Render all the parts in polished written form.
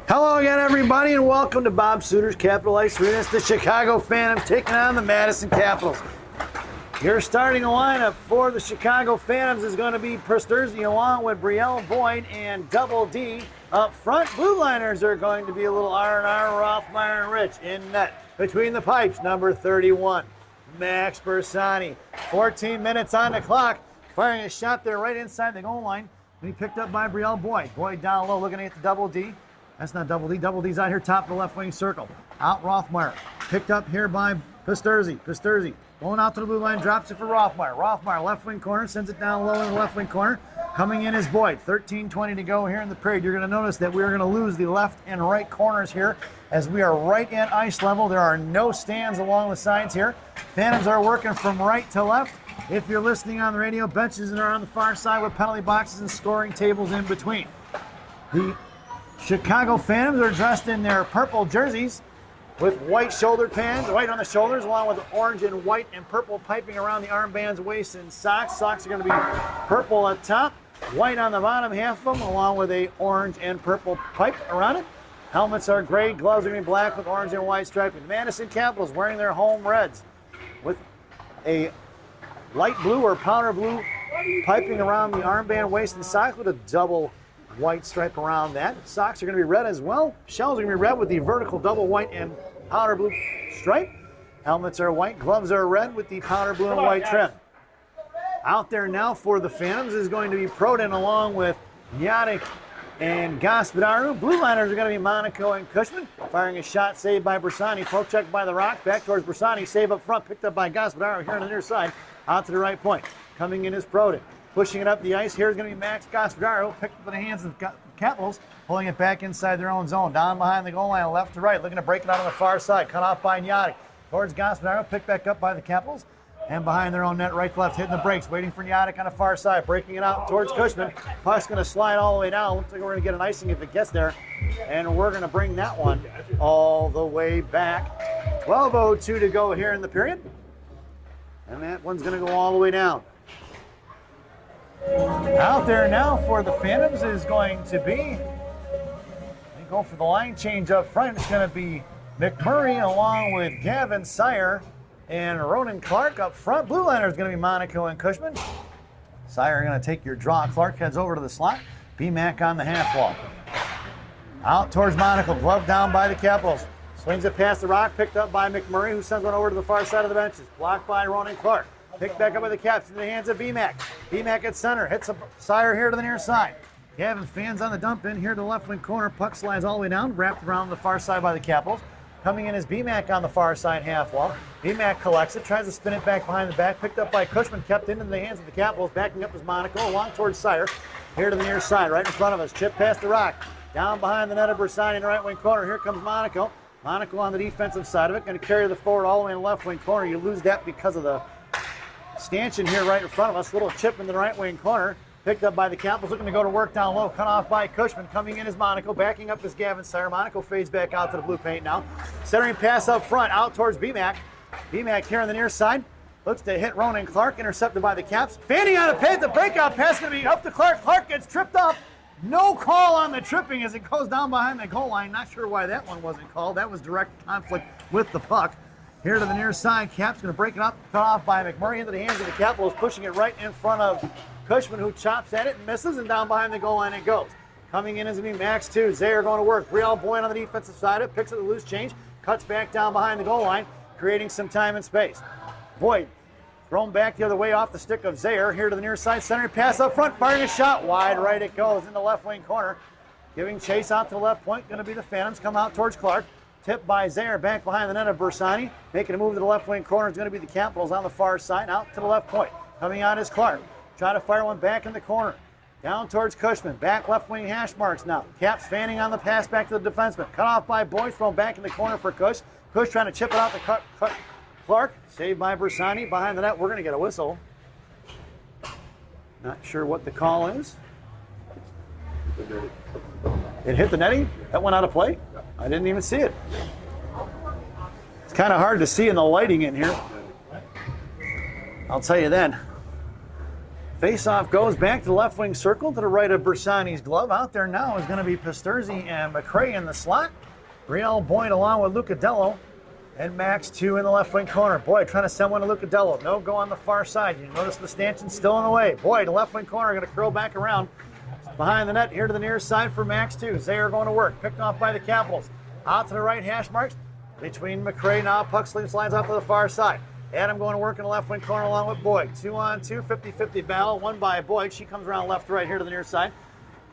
Hello again, everybody, and welcome to Bob Suter's Capital Ice Arena. It's the Chicago Phantoms taking on the Madison Capitals. Your starting lineup for the Chicago Phantoms is going to be Pusterzi along with Brielle Boyd and Double D. Up front, blue liners are going to be a little R&R, Rothmeyer and Rich. In net, between the pipes, number 31, Max Bersani. 14 minutes on the clock, firing a shot there right inside the goal line. He picked up by Brielle Boyd. Boyd down low, looking at the Double D. That's not Double D. Double D's out here, top of the left wing circle. Out Rothmeyer. Picked up here by Pusterzi. Pusterzi going out to the blue line, drops it for Rothmeyer. Rothmeyer, left wing corner, sends it down low in the left wing corner. Coming in is Boyd. 13:20 to go here in the period. You're going to notice that we're going to lose the left and right corners here as we are right at ice level. There are no stands along the sides here. Phantoms are working from right to left. If you're listening on the radio, benches are on the far side with penalty boxes and scoring tables in between. The Chicago Phantoms are dressed in their purple jerseys with white shoulder pads, white on the shoulders, along with orange and white and purple piping around the armbands, waist, and socks. Socks are going to be purple at top, white on the bottom half of them, along with a orange and purple pipe around it. Helmets are gray, gloves are going to be black with orange and white striping. The Madison Capitals wearing their home reds with a light blue or powder blue piping around the armband, waist, and socks with a double white stripe around that. Socks are going to be red as well. Shells are going to be red with the vertical double white and powder blue stripe. Helmets are white. Gloves are red with the powder blue and white trim. Out there now for the Phantoms is going to be Proden along with Yadic and Gospodaru. Blue liners are going to be Monaco and Cushman. Firing a shot saved by Bersani. Poke check by the Rock. Back towards Bersani. Save up front. Picked up by Gospodaru here on the near side. Out to the right point. Coming in is Proden. Pushing it up the ice. Here's going to be Max Gospodaru. Picked up in the hands of the Capitals. Pulling it back inside their own zone. Down behind the goal line, left to right. Looking to break it out on the far side. Cut off by Yadic. Towards Gospodaru. Picked back up by the Capitals. And behind their own net, right to left, hitting the brakes. Waiting for Yadic on the far side. Breaking it out towards Cushman. Puck's going to slide all the way down. Looks like we're going to get an icing if it gets there. And we're going to bring that one all the way back. 12:02 to go here in the period. And that one's going to go all the way down. Out there now for the Phantoms is going to be, they go for the line change up front. It's going to be McMurray along with Gavin Sire and Ronan Clark up front. Blue liner is going to be Monaco and Cushman. Sire going to take your draw. Clark heads over to the slot. BMAC on the half wall. Out towards Monaco. Glove down by the Capitals. Swings it past the Rock. Picked up by McMurray, who sends one over to the far side of the benches. Blocked by Ronan Clark. Picked back up by the Caps in the hands of BMAC. BMAC at center. Hits a Sire here to the near side. Gavin fans on the dump in here to the left wing corner. Puck slides all the way down. Wrapped around the far side by the Capitals. Coming in is BMAC on the far side half wall. BMAC collects it. Tries to spin it back behind the back. Picked up by Cushman. Kept into the hands of the Capitals. Backing up is Monaco. Along towards Sire. Here to the near side. Right in front of us. Chip past the Rock. Down behind the net of Bersani in the right wing corner. Here comes Monaco. Monaco on the defensive side of it. Going to carry the forward all the way in the left wing corner. You lose that because of the stanchion here right in front of us. Little chip in the right wing corner. Picked up by the Capitals. Looking to go to work down low. Cut off by Cushman. Coming in is Monaco. Backing up is Gavin Sire. Monaco fades back out to the blue paint now. Centering pass up front. Out towards BMAC. BMAC here on the near side. Looks to hit Ronan Clark. Intercepted by the Caps. Fanning on a pass. The breakout pass going to be up to Clark. Clark gets tripped up. No call on the tripping as it goes down behind the goal line. Not sure why that one wasn't called. That was direct conflict with the puck. Here to the near side, Cap's going to break it up, cut off by McMurray into the hands of the Capitals, pushing it right in front of Cushman, who chops at it and misses, and down behind the goal line it goes. Coming in is going to be Max 2. Zaire going to work. Brielle Boyd on the defensive side of it, picks up the loose change, cuts back down behind the goal line, creating some time and space. Boyd thrown back the other way off the stick of Zaire. Here to the near side, center pass up front, firing a shot. Wide right it goes in the left wing corner. Giving chase out to the left point, going to be the Phantoms. Come out towards Clark. Tipped by Zaire back behind the net of Bersani. Making a move to the left wing corner is going to be the Capitals on the far side. Out to the left point. Coming out is Clark. Try to fire one back in the corner. Down towards Cushman. Back left wing hash marks now. Caps fanning on the pass back to the defenseman. Cut off by Boyd. Thrown back in the corner for Cush. Cush trying to chip it out to cut Clark. Saved by Bersani. Behind the net, we're going to get a whistle. Not sure what the call is. It hit the netting? That went out of play? I didn't even see it. It's kind of hard to see in the lighting in here. I'll tell you then. Face-off goes back to the left wing circle to the right of Bersani's glove. Out there now is going to be Pasturzi and McCray in the slot. Brielle Boyd along with Lucadello. And Max 2 in the left wing corner. Boyd trying to send one to Lucadello. No go on the far side. You notice the stanchion still in the way. Boyd, the left wing corner, going to curl back around. Behind the net, here to the near side for Max 2. Zayer going to work. Picked off by the Capitals. Out to the right hash marks. Between McCray now. Puck slides off to the far side. Adam going to work in the left wing corner along with Boyd. 2-on-2, 50-50 battle. Won by Boyd. She comes around left to right here to the near side.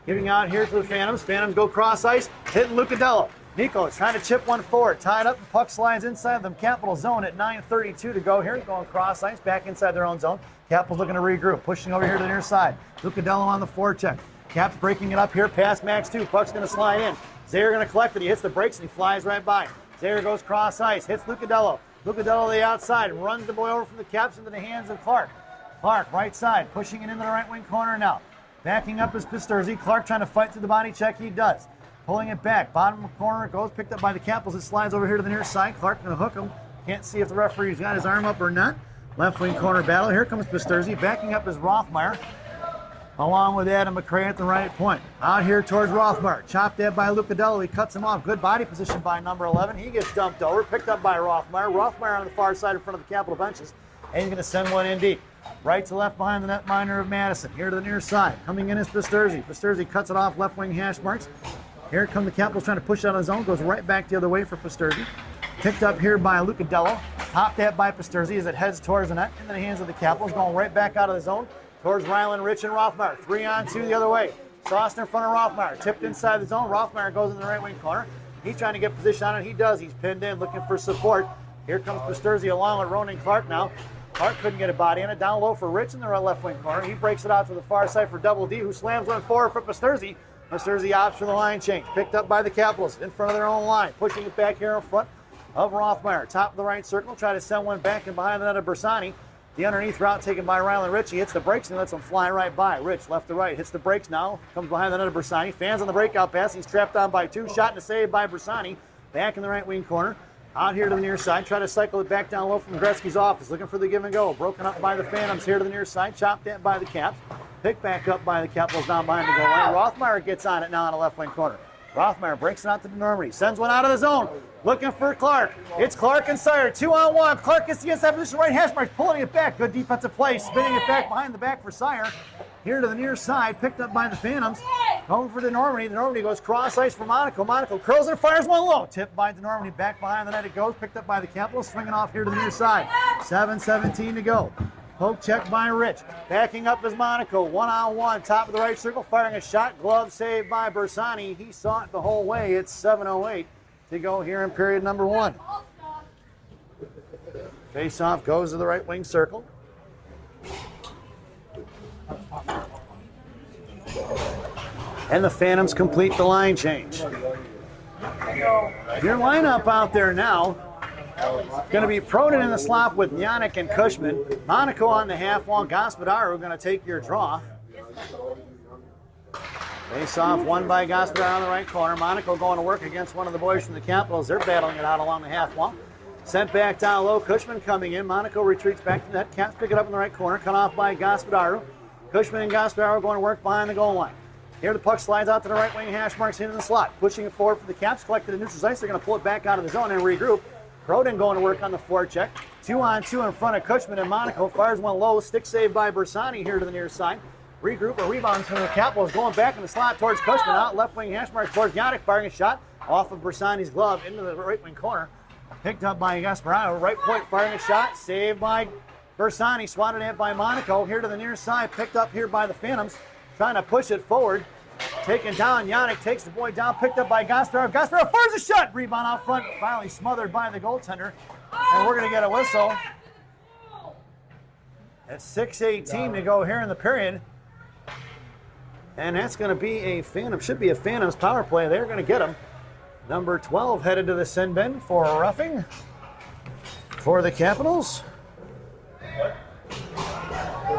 Giving out here to the Phantoms. Phantoms go cross ice. Hitting Lucadello. Nico is trying to chip one forward. Tied up. The puck slides inside the Capital zone at 9:32 to go here. Going cross ice. Back inside their own zone. Capitals looking to regroup. Pushing over here to the near side. Lucadello on the forecheck. Caps breaking it up here past Max 2. Puck's going to slide in. Zayer going to collect it. He hits the brakes and he flies right by. Zayer goes cross ice. Hits Lucadello. Lucadello to the outside. Runs the boy over from the Caps into the hands of Clark. Clark, right side. Pushing it into the right wing corner now. Backing up is Pasturzi. Clark trying to fight through the body check. He does. Pulling it back. Bottom of the corner. Goes picked up by the Capitals. It slides over here to the near side. Clark going to hook him. Can't see if the referee's got his arm up or not. Left wing corner battle. Here comes Pasturzi. Backing up is Rothmeyer. Along with Adam McCray at the right point. Out here towards Rothmeyer. Chopped at by Lucadello. He cuts him off. Good body position by number 11. He gets dumped over. Picked up by Rothmeyer. Rothmeyer on the far side in front of the Capital benches. And he's going to send one in deep. Right to left behind the netminder of Madison. Here to the near side. Coming in is Pasturzi. Pasturzi cuts it off left wing hash marks. Here come the Capitals trying to push out of the zone. Goes right back the other way for Pasturzi. Picked up here by Lucadello. Topped at by Pasturzi as it heads towards the net. Into the hands of the Capitals. Going right back out of the zone. Towards Ryland, Rich, and Rothmeyer. 3-on-2 the other way. Sauce in front of Rothmeyer. Tipped inside the zone. Rothmeyer goes in the right wing corner. He's trying to get position on it. He does. He's pinned in, looking for support. Here comes Pasturzi along with Ronan Clark now. Clark couldn't get a body on it. Down low for Rich in the left wing corner. He breaks it out to the far side for Double D, who slams one forward for Pasturzi. Pasturzi opts for the line change. Picked up by the Capitals in front of their own line. Pushing it back here in front of Rothmeyer. Top of the right circle. Try to send one back and behind the net of Bersani. The underneath route taken by Ryland Rich. He hits the brakes and lets him fly right by. Rich, left to right, hits the brakes now. Comes behind the net of Bersani. Fans on the breakout pass. He's trapped on by 2. Shot and a save by Bersani. Back in the right wing corner. Out here to the near side. Try to cycle it back down low from Gretzky's office. Looking for the give and go. Broken up by the Phantoms here to the near side. Chopped at by the Caps. Picked back up by the Capitals down behind the goal line. Rothmeyer gets on it now on the left wing corner. Rothmeyer breaks it out to Denormity. Sends one out of the zone. Looking for Clark. It's Clark and Sire. 2-on-1. Clark gets the inside position. Right hash mark. Pulling it back. Good defensive play. Spinning it back behind the back for Sire. Here to the near side. Picked up by the Phantoms. Going for Denormity. Denormity goes cross ice for Monaco. Monaco curls and fires one low. Tipped by Denormity. Back behind the net it goes. Picked up by the Capitals. Swinging off here to the near side. 7:17 to go. Poke check by Rich. Backing up is Monaco. 1-on-1. Top of the right circle. Firing a shot. Glove saved by Bersani. He saw it the whole way. It's 7:08 to go here in period number 1. Face-off goes to the right wing circle. And the Phantoms complete the line change. Your lineup out there now. Going to be Proden in the slot with Yannick and Cushman. Monaco on the half wall. Gospodaru going to take your draw. Face off won by Gospodaru on the right corner. Monaco going to work against one of the boys from the Capitals. They're battling it out along the half wall. Sent back down low. Cushman coming in. Monaco retreats back to the net. Caps pick it up in the right corner. Cut off by Gospodaru. Cushman and Gospodaru going to work behind the goal line. Here the puck slides out to the right wing. Hash marks into the slot. Pushing it forward for the Caps. Collected in neutral ice. They're going to pull it back out of the zone and regroup. Proden going to work on the forecheck. 2-on-2 in front of Cushman and Monaco. Fires one low. Stick save by Bersani here to the near side. Regroup or rebounds from the Capitals. Going back in the slot towards Cushman. Out left wing hash mark towards Yannick. Firing a shot off of Bersani's glove into the right wing corner. Picked up by Gasparano. Right point firing a shot. Saved by Bersani. Swatted at by Monaco. Here to the near side. Picked up here by the Phantoms. Trying to push it forward. Taken down, Yannick takes the boy down, picked up by Gasparov. Gasparov fires a shot, rebound out front, finally smothered by the goaltender. And we're going to get a whistle. At 6:18 to go here in the period. And that's going to be a Phantom, should be a Phantoms power play. They're going to get him. Number 12 headed to the sin bin for roughing for the Capitals.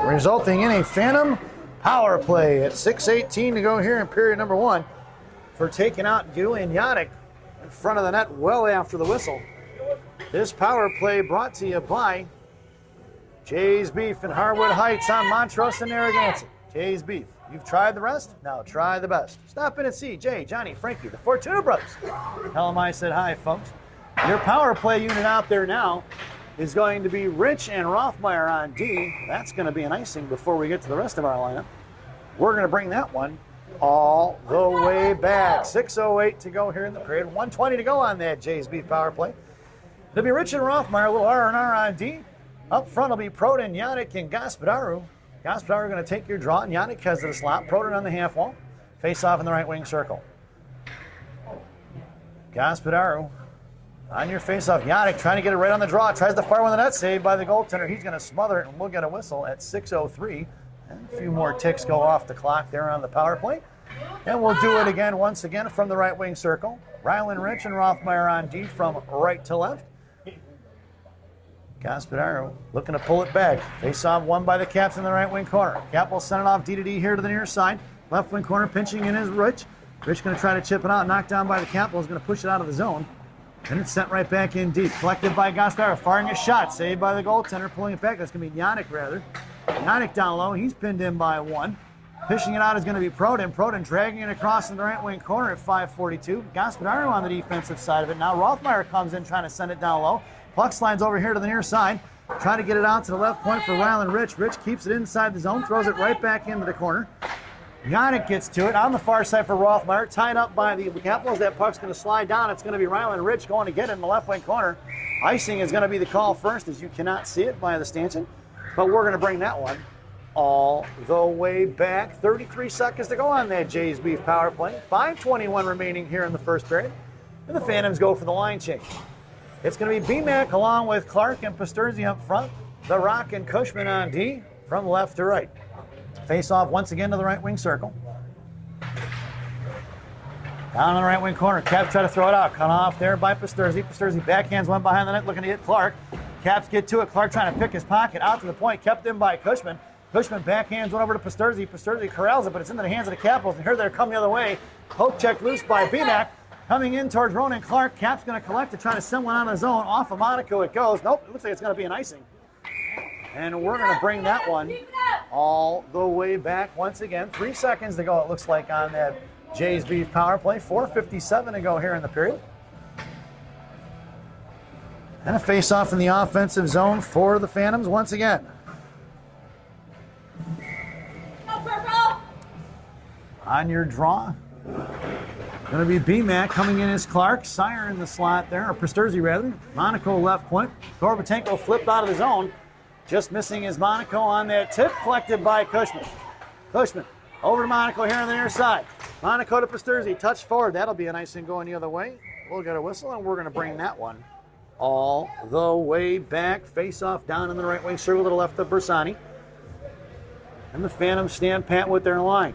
Resulting in a Phantom power play at 6:18 to go here in period number 1 for taking out Julian Yannick in front of the net well after the whistle. This power play brought to you by Jay's Beef in Harwood Heights on Montrose and Narragansett. Jay's Beef. You've tried the rest? Now try the best. Stop in and see Jay, Johnny, Frankie, the Fortuna brothers. Tell them I said hi, folks. Your power play unit out there now is going to be Rich and Rothmeyer on D. That's going to be an icing before we get to the rest of our lineup. We're going to bring that one all the way back. 6:08 to go here in the period. 1:20 to go on that Jay's Beef power play. It'll be Rich and Rothmeyer, a little R&R on D. Up front will be Proden, Yannick, and Gospodaru. Gospodaru going to take your draw, and Yannick has the slot. Proden on the half wall. Face off in the right wing circle. Gospodaru on your face off. Yannick trying to get it right on the draw. Tries to fire one of the net. Saved by the goaltender. He's going to smother it, and we'll get a whistle at 6:03. And a few more ticks go off the clock there on the power play. And we'll do it again, once again, from the right wing circle. Ryland, Rich, and Rothmeyer on D from right to left. Gospodaru looking to pull it back. Face off won by the Caps in the right wing corner. Cap will send it off D to D here to the near side. Left wing corner pinching in is Rich. Rich going to try to chip it out. Knocked down by the Capitals. Going to push it out of the zone. And it's sent right back in deep. Collected by Gospodaru. Firing a shot. Saved by the goaltender. Pulling it back. That's going to be Yannick rather. Yannick down low. He's pinned in by one. Pishing it out is going to be Proden. Proden dragging it across in the right wing corner at 5:42. Gospodaru on the defensive side of it. Now Rothmeyer comes in trying to send it down low. Puck slides over here to the near side. Trying to get it out to the left point for Ryland Rich. Rich keeps it inside the zone. Throws it right back into the corner. Yannick gets to it on the far side for Rothmeyer. Tied up by the Capitals. That puck's going to slide down. It's going to be Ryland Rich going to get it in the left wing corner. Icing is going to be the call first, as you cannot see it via the stanchion. But we're going to bring that one all the way back. 33 seconds to go on that Jay's Beef power play. 5:21 remaining here in the first period. And the Phantoms go for the line change. It's going to be BMAC along with Clark and Pasturzi up front. The Rock and Cushman on D from left to right. Face off once again to the right wing circle. Down in the right wing corner. Caps try to throw it out. Cut off there by Pasturzi. Pasturzi backhands one behind the net looking to hit Clark. Caps get to it. Clark trying to pick his pocket out to the point. Kept in by Cushman. Cushman backhands one over to Pasturzi. Pasturzi corrals it, but it's into the hands of the Capitals. And here they're coming the other way. Poke check loose by BMAC. Coming in towards Ronan Clark. Cap's going to collect it, trying to send one on his own. Off of Monaco it goes. Nope, it looks like it's going to be an icing. And we're going to bring that one all the way back once again. 3 seconds to go, it looks like, on that Jay's Beef power play. 4:57 to go here in the period. And a face-off in the offensive zone for the Phantoms once again. On your draw. Going to be BMAC coming in as Clark. Sire in the slot there, or Pasturzi rather. Monaco left point. Gorbatenko flipped out of the zone. Just missing is Monaco on that tip, collected by Cushman. Cushman over to Monaco here on the near side. Monaco to Pasturzi, touch forward. That'll be an icing going the other way. We'll get a whistle, and we're going to bring that one all the way back. Face off down in the right wing circle to the left of Bersani. And the Phantoms stand pat with their line.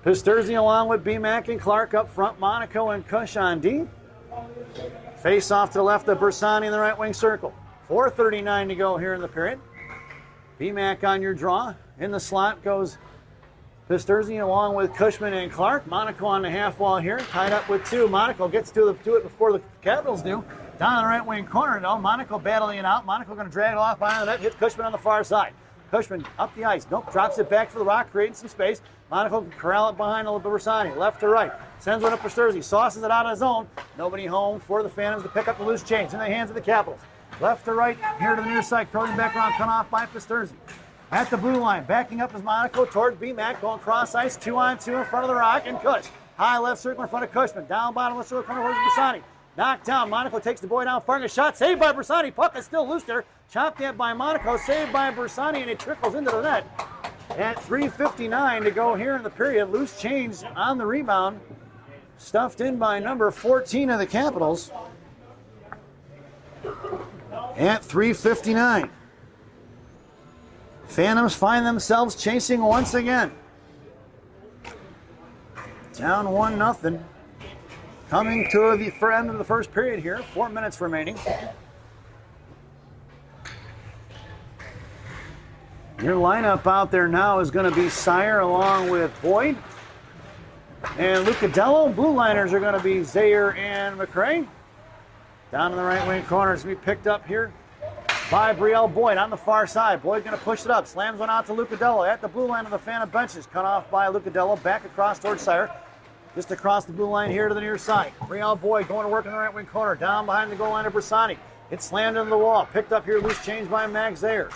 Pasturzi along with BMAC and Clark up front. Monaco and Cush on D. Face off to the left of Bersani in the right wing circle. 4:39 to go here in the period. BMAC on your draw. In the slot goes Pasturzi along with Cushman and Clark. Monaco on the half wall here. Tied up with two. Monaco gets to it before the Capitals do. Down in the right wing corner though. Monaco battling it out. Monaco going to drag it off behind the net. Hit Cushman on the far side. Cushman up the ice. Nope. Drops it back for the Rock, creating some space. Monaco can corral it behind Bersani. Left to right. Sends one up Pasturzi. Sauces it out of his own. Nobody home for the Phantoms to pick up the loose change in the hands of the Capitals. Left to right. Here to the near side. Curling back around. Cut off by Pasturzi. At the blue line. Backing up is Monaco towards BMAC. Going cross ice. 2-on-2 in front of the Rock and Cush. High left circle in front of Cushman. Down bottom left circle corner towards Bersani. Knocked down. Monaco takes the boy down. Firing a shot. Saved by Bersani. Puck is still loose there. Chopped at by Monaco. Saved by Bersani, and it trickles into the net. At 3:59 to go here in the period. Loose change on the rebound. Stuffed in by number 14 of the Capitals. At 3:59. Phantoms find themselves chasing once again. Down 1-0. Coming to the end of the first period here. 4 minutes remaining. Your lineup out there now is going to be Sire along with Boyd and Lucadello. Blue liners are going to be Zaire and McRae. Down in the right wing corner, it's going to be picked up here by Brielle Boyd on the far side. Boyd going to push it up. Slams one out to Lucadello at the blue line of the Phantom benches. Cut off by Lucadello. Back across towards Sire. Just across the blue line here to the near side. Brielle Boyd going to work in the right wing corner. Down behind the goal line of Bersani. It's slammed into the wall. Picked up here, loose change by Max Zayer.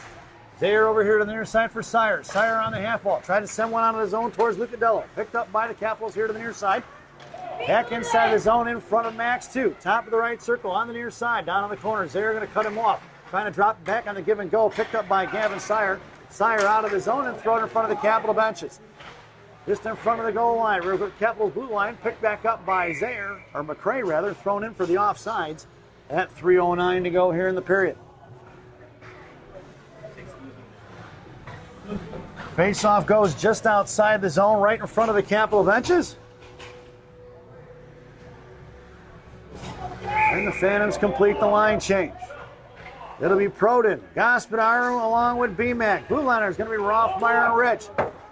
Zayer over here to the near side for Sire. Sire on the half wall. Tried to send one out of the zone towards Lucadello. Picked up by the Capitals here to the near side. Back inside the zone in front of Max 2. Top of the right circle on the near side. Down on the corner. Zayer going to cut him off. Trying to drop back on the give and go. Picked up by Gavin Sire. Sire out of the zone and thrown in front of the Capital benches. Just in front of the goal line. Capital's blue line. Picked back up by Zayer, or McRae rather. Thrown in for the offsides at 3:09 to go here in the period. Face-off goes just outside the zone, right in front of the Capital benches. And the Phantoms complete the line change. It'll be Proden, Gospodaru along with BMAC. Blue liner is going to be Rothmeyer and Rich.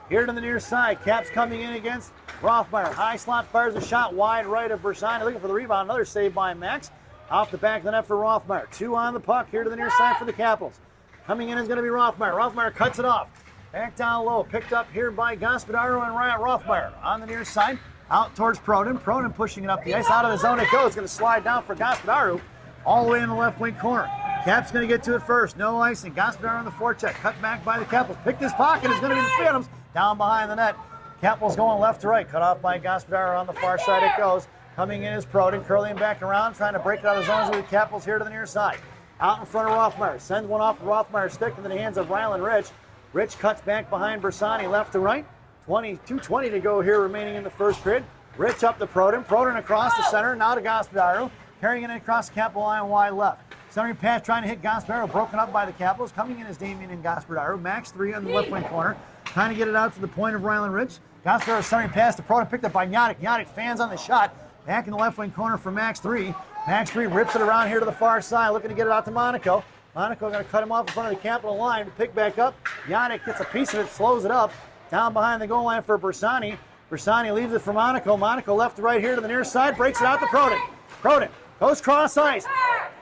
Here to the near side, Caps coming in against Rothmeyer. High slot fires a shot wide right of Bersani, looking for the rebound. Another save by Max. Off the back of the net for Rothmeyer. 2 on the puck here to the near side for the Capitals. Coming in is going to be Rothmeyer. Rothmeyer cuts it off. Back down low, picked up here by Gospodaru and Ryan Rothmeyer. On the near side, out towards Proden. Proden pushing it up the ice. Out of the zone it goes. It's going to slide down for Gospodaru all the way in the left wing corner. Cap's going to get to it first. No icing. Gospodaru on the forecheck. Cut back by the Capitals. Picked his pocket. It's going to be the Phantoms down behind the net. Capitals going left to right. Cut off by Gospodaru on the far side it goes. Coming in is Proden. Curling back around. Trying to break it out of the zones with the Capitals here to the near side. Out in front of Rothmeyer. Sends one off the Rothmeyer stick into the hands of Rylan Rich. Rich cuts back behind Bersani left to right. 2:20 to go here remaining in the first period. Rich up to Proden. Proden across the center. Now to Gospodaru. Carrying it across the Capital line wide left. Centering pass trying to hit Gospodaru. Broken up by the Capitals. Coming in is Damien and Gospodaru. Max 3 on the left wing corner. Trying to get it out to the point of Rylan Rich. Gospodaru centering pass to Proden. Picked up by Yanick. Yanick fans on the shot. Back in the left wing corner for Max 3. Max 3 rips it around here to the far side. Looking to get it out to Monaco. Monaco going to cut him off in front of the Capital line to pick back up. Yanick gets a piece of it, slows it up. Down behind the goal line for Bersani. Bersani leaves it for Monaco. Monaco left to right here to the near side. Breaks it out to Proden. Proden goes cross ice.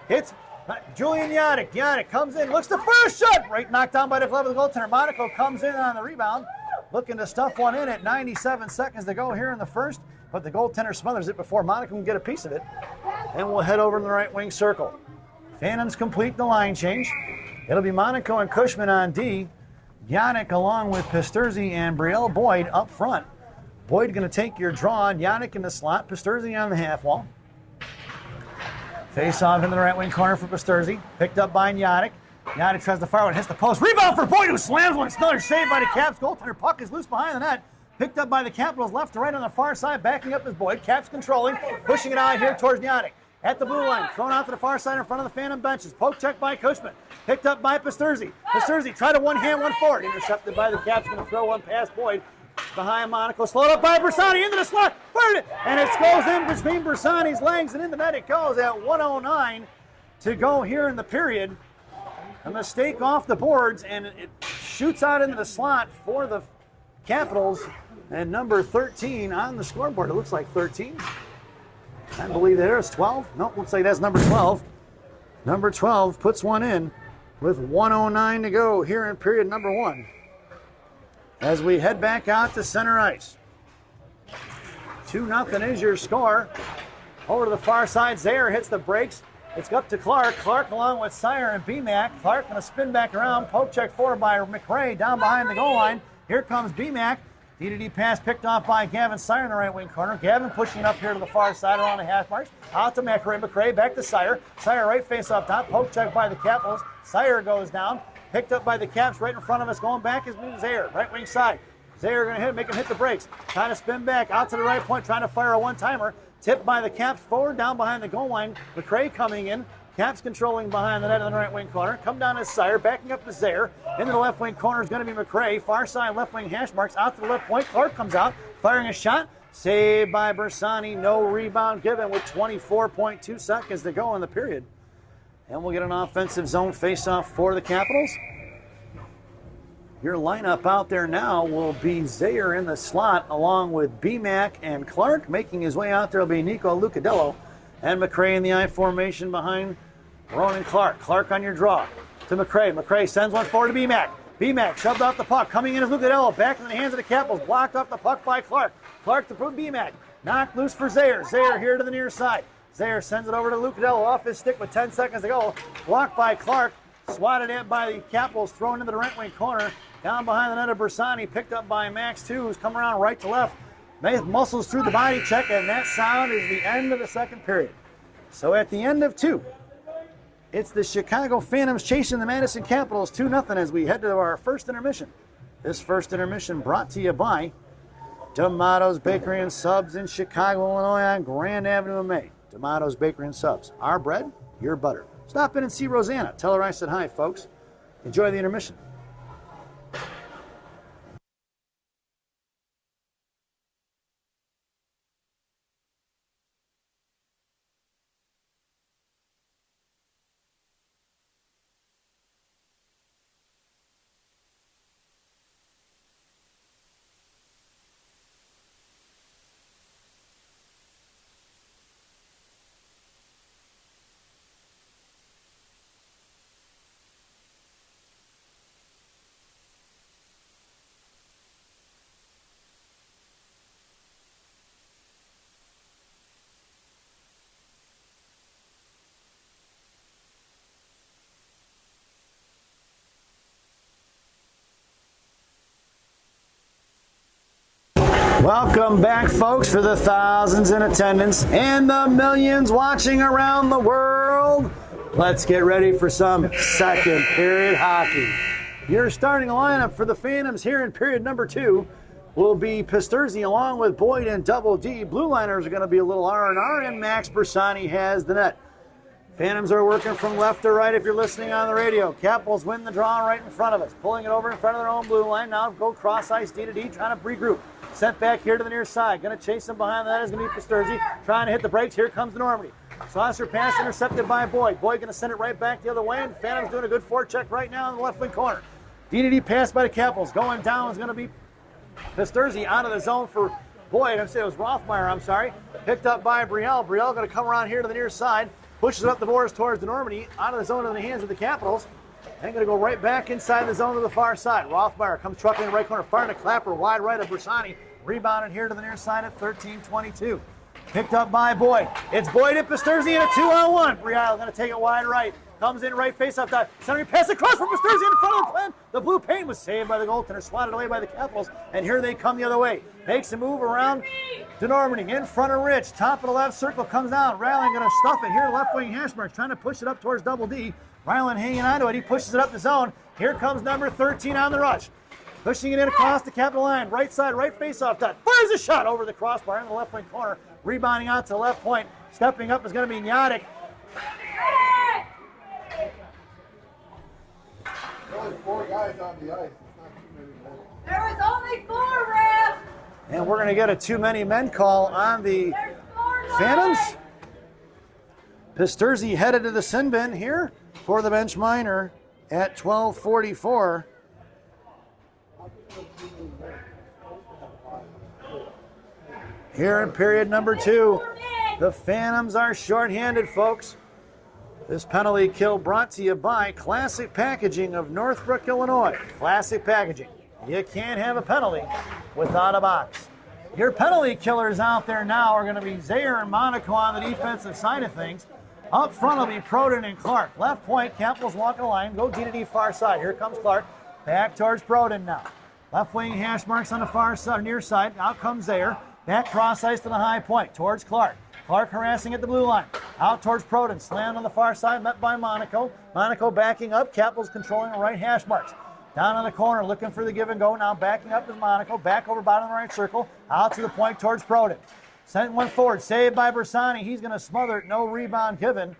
Hits Julian Yanick. Yanick comes in, looks to first shot. Right knocked down by the glove of the goaltender. Monaco comes in on the rebound. Looking to stuff one in at 97 seconds to go here in the first. But the goaltender smothers it before Monaco can get a piece of it. And we'll head over in the right wing circle. Phantoms complete the line change. It'll be Monaco and Cushman on D. Yanick along with Pisturzi and Brielle Boyd up front. Boyd going to take your draw. Yanick in the slot. Pisturzi on the half wall. Face off in the right wing corner for Pisturzi. Picked up by Yanick. Yanick tries to fire one. Hits the post. Rebound for Boyd who slams one. It's another save by the Caps. Goaltender puck is loose behind the net. Picked up by the Capitals left to right on the far side. Backing up is Boyd. Caps controlling. Pushing it out here towards Yanick. At the blue line, thrown out to the far side in front of the Phantom benches. Poke check by Cushman. Picked up by Pisturzi. Pisturzi tried a one-hand, one forward. Intercepted by the Caps. Going to throw one past Boyd. Behind Monaco. Slowed up by Bersani. Into the slot. Fired it. And it goes in between Bersani's legs and into the net it goes at 1:09 to go here in the period. A mistake off the boards, and it shoots out into the slot for the Capitals. And number 13 on the scoreboard. It looks like 13. I believe there's 12. Nope, looks like that's number 12. Number 12 puts one in with 1:09 to go here in period number 1. As we head back out to center ice. 2-0 is your score. Over to the far side, Zayer hits the brakes. It's up to Clark. Clark along with Sire and BMAC. Clark going to spin back around. Poke check forward by McRae down behind the goal line. Here comes BMAC. D-to-D pass picked off by Gavin Sire in the right wing corner. Gavin pushing it up here to the far side around the half marks. Out to McRae. McRae back to Sire. Sire right face off top. Poke check by the Capitals. Sire goes down. Picked up by the Caps right in front of us. Going back is Zayer. Right wing side. Zayer going to make him hit the brakes. Trying to spin back out to the right point. Trying to fire a one-timer. Tipped by the Caps forward down behind the goal line. McRae coming in. Caps controlling behind the net in the right wing corner. Come down as Sire, backing up to Zayer. Into the left wing corner is going to be McRae. Far side left wing hash marks out to the left point. Clark comes out, firing a shot. Saved by Bersani. No rebound given with 24.2 seconds to go in the period. And we'll get an offensive zone face-off for the Capitals. Your lineup out there now will be Zayer in the slot along with BMAC and Clark. Making his way out there will be Nico Lucadello and McRae in the I formation behind Ronan Clark. Clark on your draw. to McCray. McCray sends one forward to B-Mac. B-Mac shoved off the puck. Coming in is Lucadello. Back in the hands of the Capitals. Blocked off the puck by Clark. Clark to B-Mac. Knocked loose for Zaire. Zaire here to the near side. Zaire sends it over to Lucadello off his stick with 10 seconds to go. Blocked by Clark. Swatted at by the Capitals. Thrown into the right wing corner. Down behind the net of Bersani. Picked up by Max 2, who's come around right to left. Muscles through the body check, and that sound is the end of the second period. So at the end of 2, it's the Chicago Phantoms chasing the Madison Capitals 2-0 as we head to our first intermission. This first intermission brought to you by D'Amato's Bakery and Subs in Chicago, Illinois on Grand Avenue in May. D'Amato's Bakery and Subs. Our bread, your butter. Stop in and see Rosanna. Tell her I said hi, folks. Enjoy the intermission. Welcome back, folks, for the thousands in attendance and the millions watching around the world. Let's get ready for some second period hockey. Your starting lineup for the Phantoms here in period number 2 will be Pisturzi along with Boyd and Double D. Blue liners are going to be a little R&R, and Max Bersani has the net. Phantoms are working from left to right if you're listening on the radio. Capitals win the draw right in front of us. Pulling it over in front of their own blue line. Now go cross ice D to D, trying to regroup. Sent back here to the near side. Going to chase him behind that is going to be Pisturzi. Trying to hit the brakes. Here comes the Normandy. Saucer pass intercepted by Boyd. Boyd going to send it right back the other way. And Phantom's doing a good forecheck right now in the left wing corner. D to D pass by the Capitals. Going down is going to be Pisturzi out of the zone for Boyd. I'm saying it was Rothmeyer, I'm sorry. Picked up by Brielle. Brielle going to come around here to the near side. Pushes up the boards towards the Normandy. Out of the zone in the hands of the Capitals. And going to go right back inside the zone to the far side. Rothmeyer comes trucking in the right corner. Firing a clapper wide right of Bersani. Rebounded here to the near side at 13-22. Picked up by Boyd. It's Boyd and Pisturzi in a 2-on-1. Brielle going to take it wide right. Comes in right face off that. Centering pass across for Pisturzi in front of the plan. The blue paint was saved by the goaltender. Swatted away by the Capitals. And here they come the other way. Makes a move around to Normandy. In front of Rich. Top of the left circle comes down. Ryland going to stuff it here. Left wing Hashmark trying to push it up towards Double D. Ryland hanging onto it. He pushes it up the zone. Here comes number 13 on the rush. Pushing it in across the Capital line. Right side, right face off that. Fires a shot over the crossbar in the left wing corner. Rebounding out to the left point. Stepping up is going to be Nyadik. There was 4 guys on the ice. It's not too many more. There was only 4, ref! And we're going to get a too many men call on the Phantoms. Pisturzi headed to the sin bin here for the bench minor at 12:44. Here in period number 2, the Phantoms are shorthanded, folks. This penalty kill brought to you by Classic Packaging of Northbrook, Illinois. Classic Packaging. You can't have a penalty without a box. Your penalty killers out there now are going to be Zaire and Monaco on the defensive side of things. Up front will be Proden and Clark. Left point, Capitals walking the line. Go D to D far side. Here comes Clark. Back towards Proden now. Left wing hash marks on the far side, near side. Out comes Zaire. Back cross ice to the high point towards Clark. Clark harassing at the blue line. Out towards Proden. Slammed on the far side, met by Monaco. Monaco backing up. Capitals controlling the right hash marks. Down in the corner, looking for the give and go. Now backing up is Monaco. Back over bottom of the right circle. Out to the point towards Proden. Sent one forward. Saved by Bersani. He's going to smother it. No rebound given.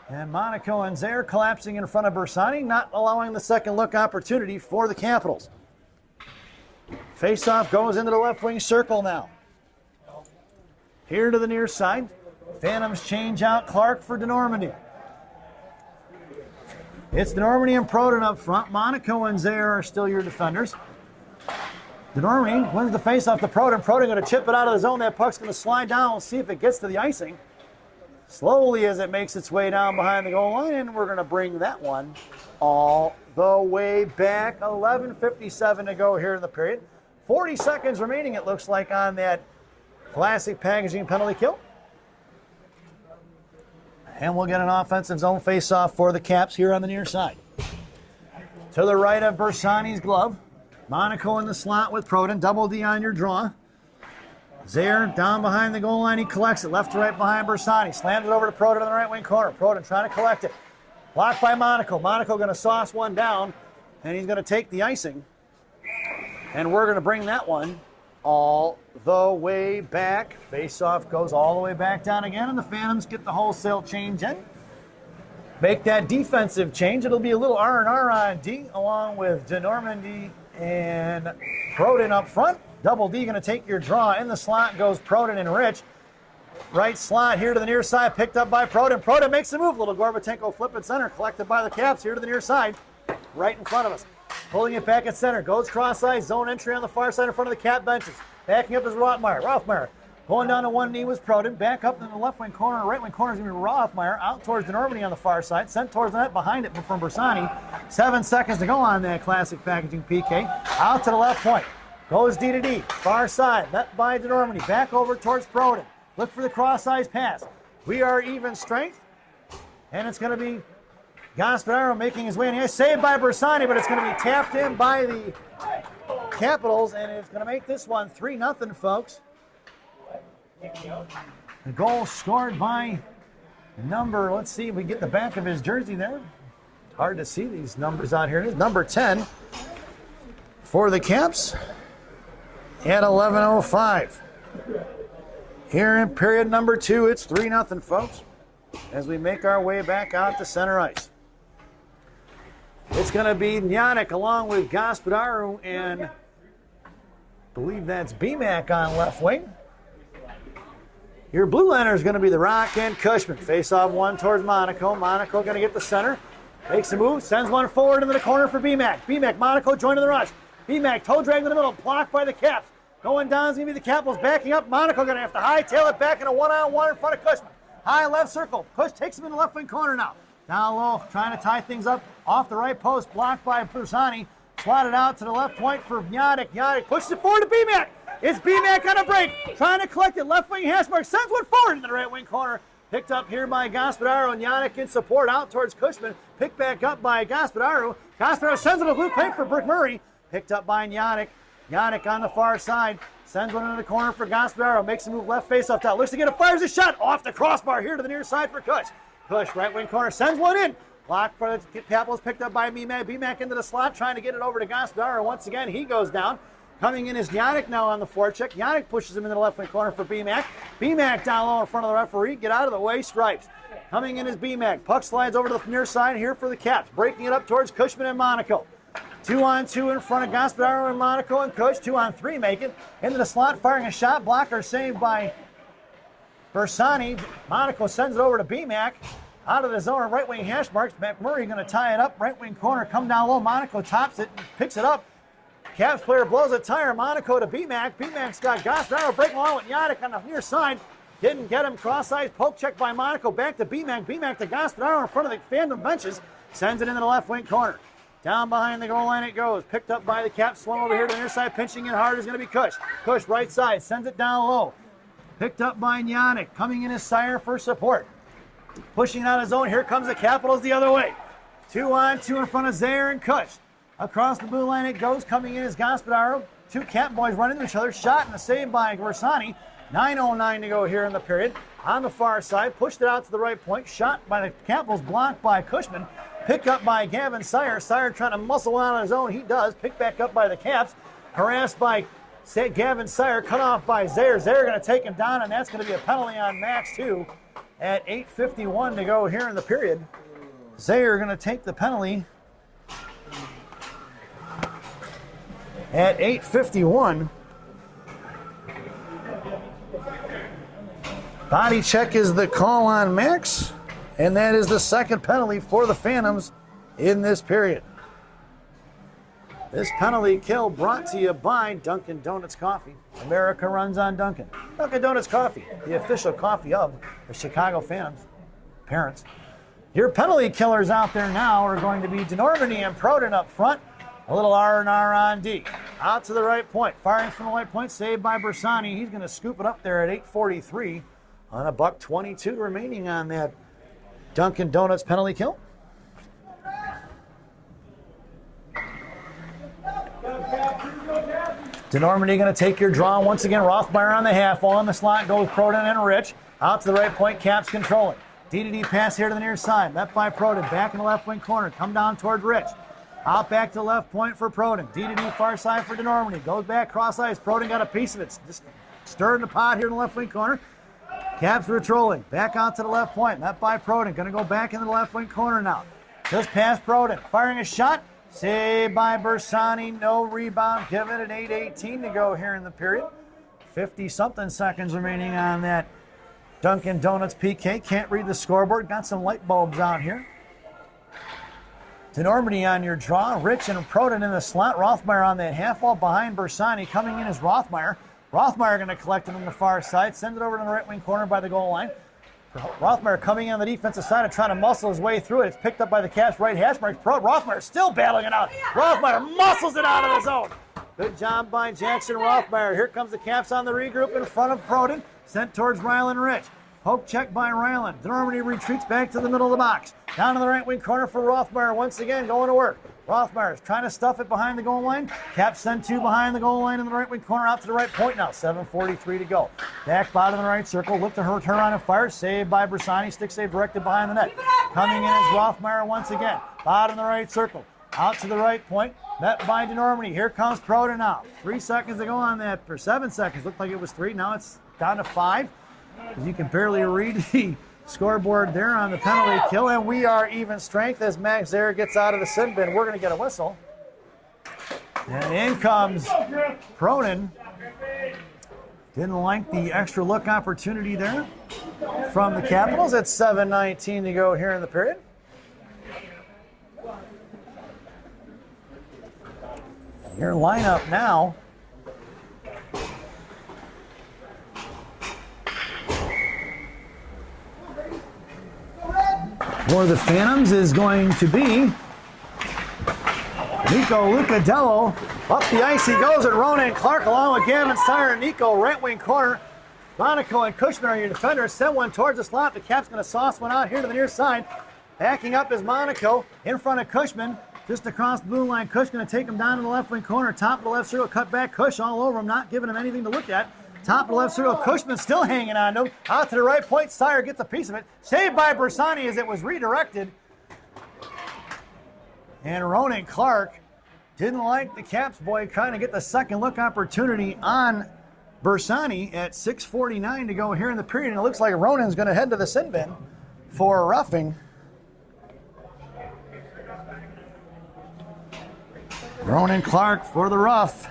And Monaco and Zaire collapsing in front of Bersani, not allowing the second look opportunity for the Capitals. Face-off goes into the left wing circle now. Here to the near side. Phantoms change out Clark for DeNormandy. It's DeNormandy and Proden up front. Monaco and Zaire are still your defenders. DeNormandy wins the face-off to Proden. Proden going to chip it out of the zone. That puck's going to slide down. We'll see if it gets to the icing. Slowly as it makes its way down behind the goal line, and we're going to bring that one all the way back. 11:57 to go here in the period. 40 seconds remaining, it looks like, on that classic packaging penalty kill. And we'll get an offensive zone face-off for the Caps here on the near side. To the right of Bersani's glove. Monaco in the slot with Proden. Double D on your draw. Zaire down behind the goal line. He collects it left to right behind Bersani. Slams it over to Proden in the right wing corner. Proden trying to collect it. Blocked by Monaco. Monaco going to sauce one down, and he's going to take the icing. And we're going to bring that one all the way back. Face-off goes all the way back down again, and the Phantoms get the wholesale change in. Make that defensive change. It'll be a little R&R on D, along with DeNormandy and Proden up front. Double D going to take your draw. In the slot goes Proden and Rich. Right slot here to the near side, picked up by Proden. Proden makes the move. Little Gorbatenko flip at center, collected by the Caps here to the near side, right in front of us. Pulling it back at center, goes cross-ice, zone entry on the far side in front of the Cap benches. Backing up is Rothmeyer. Going down to one knee was Proden. Back up in the left wing corner, right wing corner is going to be Rothmeyer. Out towards DeNormandy on the far side. Sent towards the net behind it from Bersani. 7 seconds to go on that classic packaging PK. Out to the left point. Goes D to D. Far side. Met by DeNormandy. Back over towards Proden. Look for the cross-ice pass. We are even strength. And it's going to be Gaspararo making his way in here. Saved by Bersani, but it's going to be tapped in by the Capitals. And it's going to make this one 3-0, folks. The goal scored by number, let's see if we get the back of his jersey there. Hard to see these numbers out here. It is number 10 for the Caps at 11:05. Here in period number 2, it's 3-0, folks, as we make our way back out to center ice. It's going to be Nyanek along with Gaspararo and I believe that's BMAC on left wing. Your blue liner is going to be the Rock and Cushman. Face off one towards Monaco. Monaco going to get the center. Makes a move. Sends one forward into the corner for BMAC. BMAC, Monaco joining the rush. BMAC, toe drag in the middle. Blocked by the Caps. Going down is going to be the Capitals. Backing up. Monaco going to have to hightail it back in a one-on-one in front of Cushman. High left circle. Cush takes him in the left wing corner now. Down low. Trying to tie things up. Off the right post. Blocked by Bersani. Slotted out to the left point for Nyanek. Nyanek pushes it forward to BMAC. It's BMAC on a break, trying to collect it. Left wing hash mark, sends one forward into the right wing corner. Picked up here by Gaspararo and Nyanek in support out towards Cushman. Picked back up by Gaspararo. Gaspararo sends it a blue paint for Brick Murray. Picked up by Nyanek. Nyanek on the far side. Sends one into the corner for Gaspararo. Makes a move left face off top. Looks to get it, fires a shot off the crossbar here to the near side for Cush. Cush, right wing corner, sends one in. Blocked for the Capitals, picked up by BMAC. BMAC into the slot, trying to get it over to Gaspararo. Once again, he goes down. Coming in is Nyanek now on the forecheck. Nyanek pushes him into the left wing corner for BMAC. BMAC down low in front of the referee. Get out of the way, stripes. Coming in is BMAC. Puck slides over to the near side here for the Caps. Breaking it up towards Cushman and Monaco. 2-on-2 in front of Gaspararo and Monaco and Cush. 2-on-3 make it. Into the slot, firing a shot. Blocker saved by Bersani. Monaco sends it over to BMAC. Out of the zone, right wing hash marks. McMurray going to tie it up. Right wing corner, come down low. Monaco tops it, picks it up. Caps player blows a tire. Monaco to BMAC. BMAC's got Gaspararo breaking along with Nyanek on the near side. Didn't get him. Cross-eyes poke check by Monaco. Back to BMAC. BMAC to Gaspararo in front of the Phantom benches. Sends it into the left wing corner. Down behind the goal line it goes. Picked up by the Caps. Swung over here to the near side. Pinching in hard is going to be Cush. Cush right side. Sends it down low. Picked up by Nyanek. Coming in is Sire for support. Pushing it out of his zone. Here comes the Capitals the other way. 2-on-2 in front of Zaire and Cush. Across the blue line it goes. Coming in is Gaspararo. Two Cap boys run into each other. Shot and a save by Bersani. 9:09 to go here in the period. On the far side, pushed it out to the right point. Shot by the Capitals, blocked by Cushman. Picked up by Gavin Sire. Sire trying to muscle out on his own. He does. Picked back up by the Caps. Harassed by Gavin Sire. Cut off by Zaire. Zaire going to take him down, and that's going to be a penalty on Max 2 at 8:51 to go here in the period. Zaire going to take the penalty at 8:51. Body check is the call on Max, and that is the second penalty for the Phantoms in this period. This penalty kill brought to you by Dunkin' Donuts Coffee. America runs on Dunkin'. Dunkin' Donuts Coffee, the official coffee of the Chicago Phantoms. Parents. Your penalty killers out there now are going to be DeNormandy and Proden up front. A little R&R on D. Out to the right point. Firing from the right point. Saved by Bersani. He's going to scoop it up there at 8:43 on a $1:22 remaining on that Dunkin' Donuts penalty kill. DeNormandy going to take your draw once again. Rothmeyer on the half wall. In the slot goes Proden and Rich. Out to the right point. Caps controlling. D pass here to the near side. Met by Proden. Back in the left wing corner. Come down toward Rich. Out back to the left point for Proden. D far side for DeNormandy. Goes back cross ice. Proden got a piece of it. Just stirring the pot here in the left wing corner. Caps retrolling. Back out to the left point. Met by Proden. Going to go back in the left wing corner now. Just past Proden. Firing a shot. Saved by Bersani. No rebound. Give it an 8:18 to go here in the period. 50-something seconds remaining on that Dunkin' Donuts PK. Can't read the scoreboard. Got some light bulbs out here. DeNormandy on your draw. Rich and Proden in the slot. Rothmeyer on that half wall behind Bersani. Coming in is Rothmeyer. Rothmeyer going to collect it on the far side. Send it over to the right wing corner by the goal line. Rothmeyer coming in on the defensive side and trying to muscle his way through it. It's picked up by the Caps right hash mark. Rothmeyer still battling it out. Rothmeyer muscles it out of the zone. Good job by Jackson Rothmeyer. Here comes the Caps on the regroup in front of Proden. Sent towards Ryland Rich. Poke check by Ryland. DeNormandy retreats back to the middle of the box. Down to the right wing corner for Rothmeyer once again going to work. Rothmeyer is trying to stuff it behind the goal line. Caps send two behind the goal line in the right wing corner out to the right point now. 7:43 to go. Back bottom of the right circle. Look to her turn on and fire. Saved by Bersani. Stick save directed behind the net. Coming in is Rothmeyer once again. Bottom of the right circle. Out to the right point. Met by DeNormandy. Here comes Proden now. 3 seconds to go on that, or 7 seconds. Looked like it was 3. Now it's down to 5. You can barely read the scoreboard there on the penalty kill, and we are even strength as Max Zaire gets out of the sin bin. We're going to get a whistle. And in comes Proden. Didn't like the extra look opportunity there from the Capitals. At 7:19 to go here in the period. Your lineup now. For the Phantoms is going to be Nico Lucadello. Up the ice he goes, and Ronan Clark along with Gavin Steyer and Nico, right wing corner. Monaco and Cushman are your defenders. Send one towards the slot. The Cap's going to sauce one out here to the near side. Backing up is Monaco in front of Cushman. Just across the blue line, Cush going to take him down to the left wing corner. Top of the left circle, cut back. Cush all over him, not giving him anything to look at. Top of the left circle, Cushman still hanging on to him. Out to the right point, Steyer gets a piece of it. Saved by Bersani as it was redirected. And Ronan Clark didn't like the Caps boy trying to get the second look opportunity on Bersani at 6:49 to go here in the period. And it looks like Ronan's going to head to the sin bin for roughing. Ronan Clark for the rough.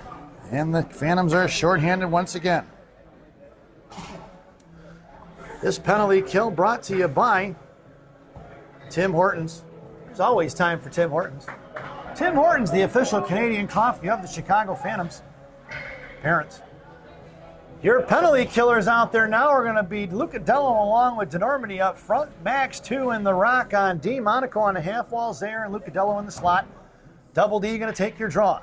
And the Phantoms are shorthanded once again. This penalty kill brought to you by Tim Hortons. There's always time for Tim Hortons. Tim Hortons, the official Canadian coffee of the Chicago Phantoms. Parents. Your penalty killers out there now are going to be Lucadello along with DeNormandy up front. Max 2 in the rock on D. Monaco on the half wall. Zaire and Lucadello in the slot. Double D going to take your draw.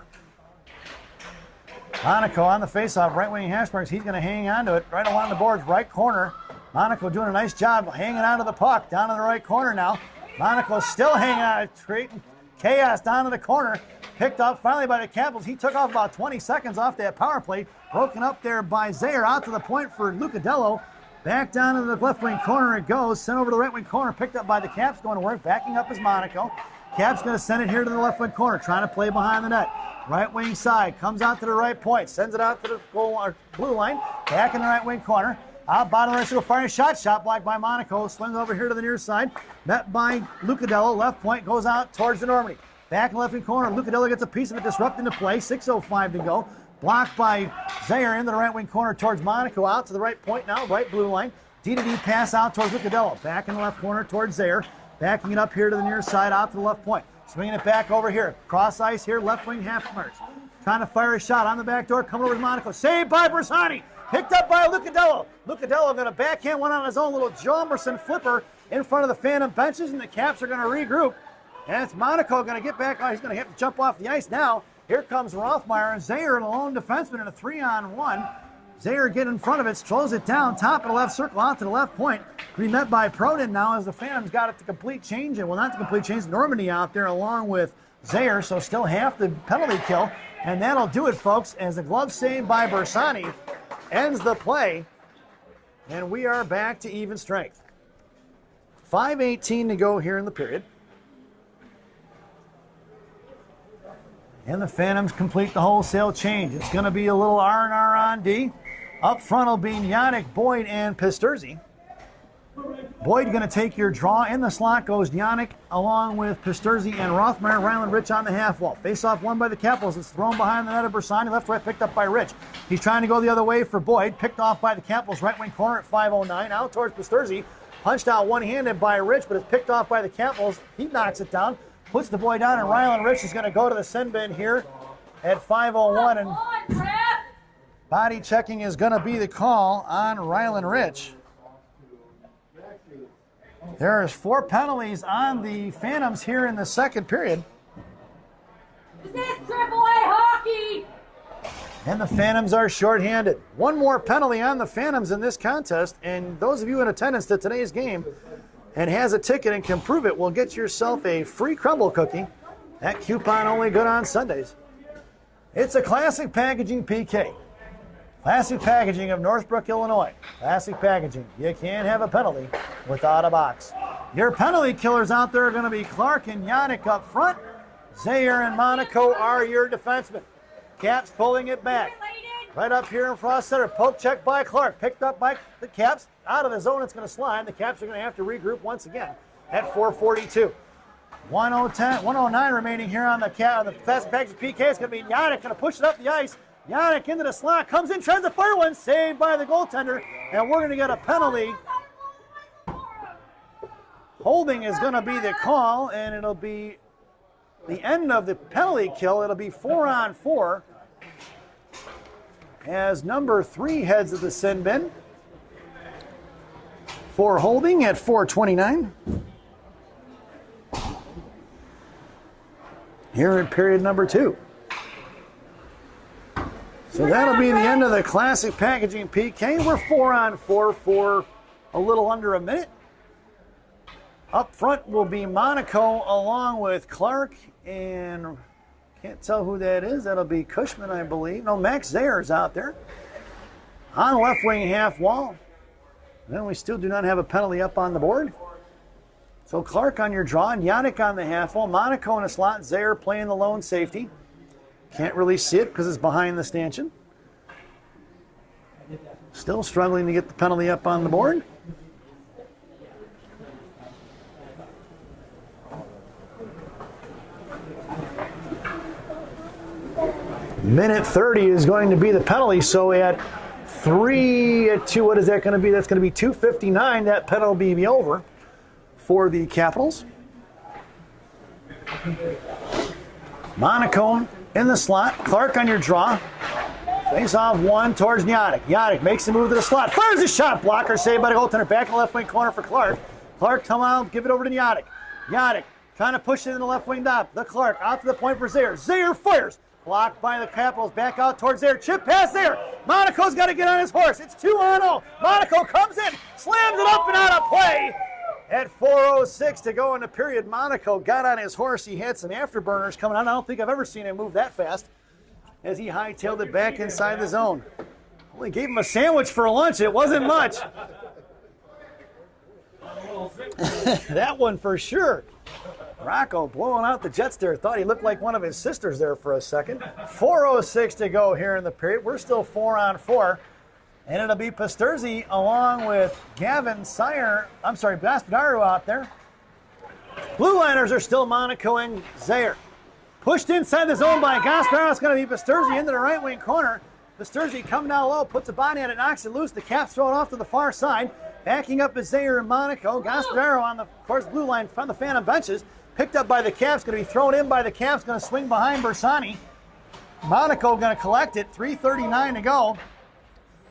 Monaco on the faceoff, right wing hash marks. He's going to hang on to it right along the boards, right corner. Monaco doing a nice job hanging on to the puck down in the right corner now. Monaco still hanging on, creating chaos down in the corner. Picked up finally by the Capitals. He took off about 20 seconds off that power play. Broken up there by Zaire out to the point for Lucadello. Back down in the left wing corner it goes. Sent over to the right wing corner. Picked up by the Caps going to work. Backing up is Monaco. Caps going to send it here to the left wing corner. Trying to play behind the net. Right wing side. Comes out to the right point. Sends it out to the goal or blue line. Back in the right wing corner. Out bottom right circle, firing a shot. Shot blocked by Monaco. Swings over here to the near side. Met by Lucadello. Left point goes out towards DeNormandy. Back in the left wing corner. Lucadello gets a piece of it, disrupting the play. 6:05 to go. Blocked by Zaire into the right wing corner towards Monaco. Out to the right point now. Right blue line. D-to-D pass out towards Lucadello. Back in the left corner towards Zaire. Backing it up here to the near side. Out to the left point. Swinging it back over here. Cross ice here. Left wing half marks. Trying to fire a shot on the back door. Coming over to Monaco. Saved by Bersani. Picked up by Lucadello. Lucadello got a backhand one on his own little Joe Emerson flipper. in front of the Phantom benches, and the Caps are going to regroup. And it's Monaco going to get back on. He's going to have to jump off the ice now. Here comes Rothmeyer and Zayer, the lone defenseman in a 3-on-1. Zayer get in front of it, throws it down, top of the left circle, out to the left point. Be met by Proden now as the Phantoms got it to complete change. Well, not to complete change, Normandy out there along with Zayer, so still half the penalty kill. And that'll do it, folks, as the glove save by Bersani ends the play. And we are back to even strength. 5:18 to go here in the period. And the Phantoms complete the wholesale change. It's going to be a little R&R on D. Up front will be Yannick, Boyd, and Pisturzi. Boyd going to take your draw. In the slot goes Yannick along with Pisturzi and Rothmeyer. Ryland Rich on the half wall. Face-off won by the Capitals. It's thrown behind the net of Bersani. Left-right picked up by Rich. He's trying to go the other way for Boyd. Picked off by the Capitals. Right-wing corner at 5:09. Out towards Pisturzi. Punched out one-handed by Rich, but it's picked off by the Capitals. He knocks it down. Puts the boy down, and Ryland Rich is going to go to the send bin here at 5:01. And body checking is going to be the call on Ryland Rich. There's 4 penalties on the Phantoms here in the second period. This is AAA hockey! And the Phantoms are shorthanded. 1 more penalty on the Phantoms in this contest, and those of you in attendance to today's game and has a ticket and can prove it will get yourself a free crumble cookie. That coupon only good on Sundays. It's a Classic Packaging PK. Classic Packaging of Northbrook, Illinois. Classic Packaging. You can't have a penalty without a box. Your penalty killers out there are going to be Clark and Yannick up front. Zayer and Monaco are your defensemen. Caps pulling it back. Right up here in front center. Poke check by Clark. Picked up by the Caps. Out of the zone, it's going to slide. The Caps are going to have to regroup once again at 4:42. 109 remaining here on the Classic Packaging PK. It's going to be Yannick going to push it up the ice. Yannick into the slot, comes in, tries to fire one, saved by the goaltender, and we're going to get a penalty. Holding is going to be the call, and it'll be the end of the penalty kill. It'll be 4-on-4 as number 3 heads to the send bin for holding at 4:29. Here in period number 2. So that'll be the end of the Classic Packaging PK. We're 4-on-4 for a little under a minute. Up front will be Monaco along with Clark and can't tell who that is. That'll be Cushman, I believe. No, Max Zayer's out there. On the left wing half wall. Then we still do not have a penalty up on the board. So Clark on your draw, and Yannick on the half wall. Monaco in a slot, Zayer playing the lone safety. Can't really see it because it's behind the stanchion. Still struggling to get the penalty up on the board. Minute 30 is going to be the penalty, so at 3-2, what is that going to be? That's going to be 2:59. That penalty will be over for the Capitals. Monaco in the slot. Clark on your draw. Face off one towards Yannick. Yannick makes the move to the slot. Fires a shot. Blocker saved by the goaltender. Back in the left wing corner for Clark. Clark come out, give it over to Yannick. Yannick trying to push it in the left wing dot. The Clark out to the point for Zayer. Zayer fires. Blocked by the Capitals. Back out towards Zayer. Chip pass there. Monaco's got to get on his horse. It's 2-0. Monaco comes in. Slams it up and out of play. At 4:06 to go in the period, Monaco got on his horse. He had some afterburners coming on. I don't think I've ever seen him move that fast as he hightailed it back inside the zone. Only gave him a sandwich for lunch. It wasn't much. That one for sure. Rocco blowing out the Jets there. Thought he looked like one of his sisters there for a second. 4:06 to go here in the period. We're still 4-on-4. And it'll be Pisturzi along with Gaspadaro out there. Blue Liners are still Monaco and Zayer. Pushed inside the zone by Gaspadaro. It's going to be Pisturzi into the right wing corner. Pisturzi coming down low, puts a body on it, knocks it loose. The Caps throw it off to the far side. Backing up is Zayer and Monaco. Gaspadaro on the, of course, blue line from the Phantom benches. Picked up by the Caps, going to be thrown in by the Caps, going to swing behind Bersani. Monaco going to collect it, 3:39 to go.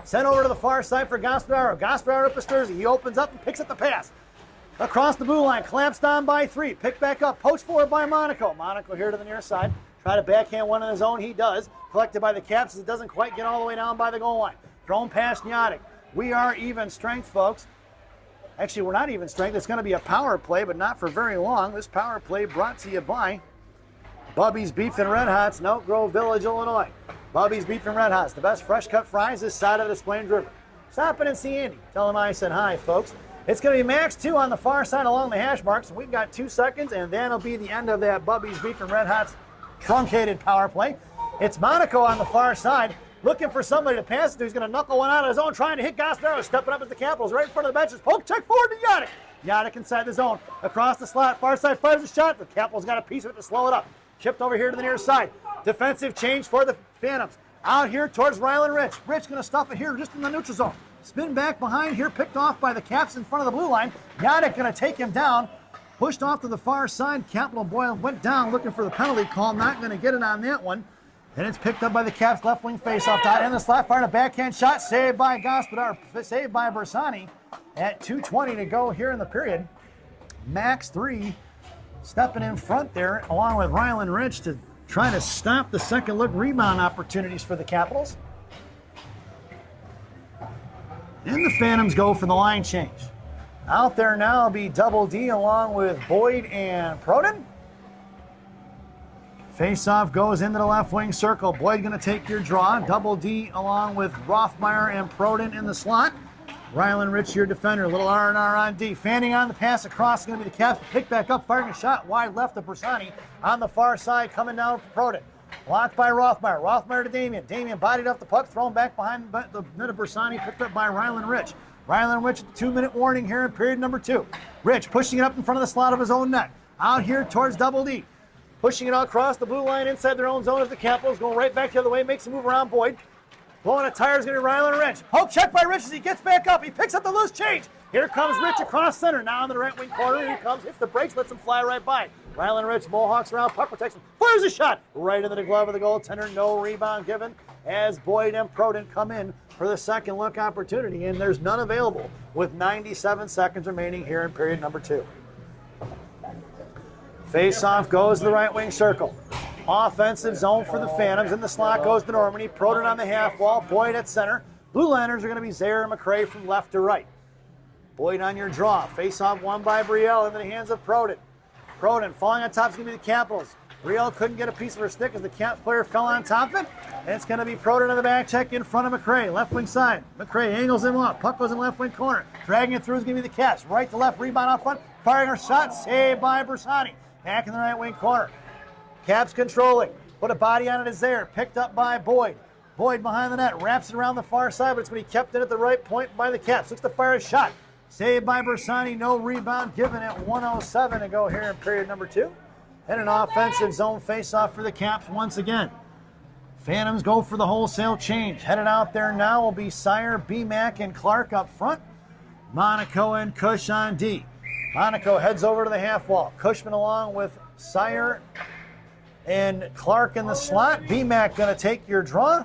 Sent over to the far side for Gaspadaro. Gaspadaro to Pisturzi. He opens up and picks up the pass. Across the blue line, collapsed down by 3. Picked back up, poached forward by Monaco. Monaco here to the near side. Try to backhand one on his own. He does. Collected by the Caps as it doesn't quite get all the way down by the goal line. Thrown past Nyadik. We are even strength, folks. Actually, we're not even strength. It's going to be a power play, but not for very long. This power play brought to you by Bubby's Beef and Red Hots in Oak Grove Village, Illinois. Bubby's Beef and Red Hots, the best fresh cut fries this side of the Des Plaines River. Stop in and see Andy. Tell him I said hi, folks. It's going to be max 2 on the far side along the hash marks. We've got 2 seconds, and that'll be the end of that Bubby's Beef and Red Hots truncated power play. It's Monaco on the far side, looking for somebody to pass it to. He's going to knuckle one out of his own, trying to hit Gasparro, stepping up as the Capitals right in front of the benches. Poke check forward to Nyadik. Nyadik inside the zone, across the slot, far side fires a shot. The Capitals got a piece of it to slow it up. Chipped over here to the near side. Defensive change for the Phantoms. Out here towards Ryland Rich. Rich going to stuff it here just in the neutral zone. Spin back behind here, picked off by the Caps in front of the blue line. Nyadik going to take him down. Pushed off to the far side. Capital Boyle went down looking for the penalty call. Not going to get it on that one. And it's picked up by the Caps left wing faceoff. Tied in the slot, fired a backhand shot. Saved by Gospodar. Saved by Bersani. At 2:20 to go here in the period. Max 3 stepping in front there along with Ryland Rich to try to stop the second look rebound opportunities for the Capitals. And the Phantoms go for the line change. Out there now will be Double D along with Boyd and Proden. Face-off goes into the left wing circle. Boyd going to take your draw. Double D along with Rothmeyer and Proden in the slot. Ryland Rich, your defender. Little R&R on D. Fanning on the pass across is going to be the Caps. Pick back up, firing a shot wide left of Bersani. On the far side, coming down for Proden. Blocked by Rothmeyer. Rothmeyer to Damien. Damien bodied up the puck, thrown back behind the net of Bersani, picked up by Ryland Rich. Ryland Rich, 2-minute warning here in period number 2. Rich pushing it up in front of the slot of his own net. Out here towards Double D. Pushing it across the blue line inside their own zone as the Capitals going right back the other way, makes a move around Boyd. Blowing a tire is going to be Ryland Rich. Poke check by Rich as he gets back up. He picks up the loose change. Here comes Rich across center. Now in the right wing corner. Here he comes, hits the brakes, lets him fly right by. Ryland Rich, Mohawks around, puck protection. Fires a shot right into the glove of the goaltender. No rebound given as Boyd and Proden come in for the second look opportunity, and there's none available with 97 seconds remaining here in period number 2. Face-off goes to the right wing circle. Offensive zone for the Phantoms. In the slot goes to Normandy. Proden on the half wall. Boyd at center. Blue Liners are going to be Zaire and McRae from left to right. Boyd on your draw. Face-off won by Brielle into the hands of Proden. Proden falling on top is going to be the Capitals. Brielle couldn't get a piece of her stick as the Caps player fell on top of it. And it's going to be Proden on the back check in front of McRae. Left wing side. McRae angles him off. Puck goes in left wing corner. Dragging it through is going to be the Caps. Right to left. Rebound out front. Firing a shot. Saved by Bersani. Back in the right wing corner. Caps controlling. Put a body on it as there. Picked up by Boyd. Boyd behind the net. Wraps it around the far side, but it's going to be kept in at the right point by the Caps. Looks to fire a shot. Saved by Bersani. No rebound given at 1:07 to go here in period number 2. And an offensive zone face-off for the Caps once again. Phantoms go for the wholesale change. Headed out there now will be Sire, B-Mac, and Clark up front. Monaco and Cush on D. Monaco heads over to the half wall. Cushman along with Sire and Clark in the slot. B-Mac going to take your draw.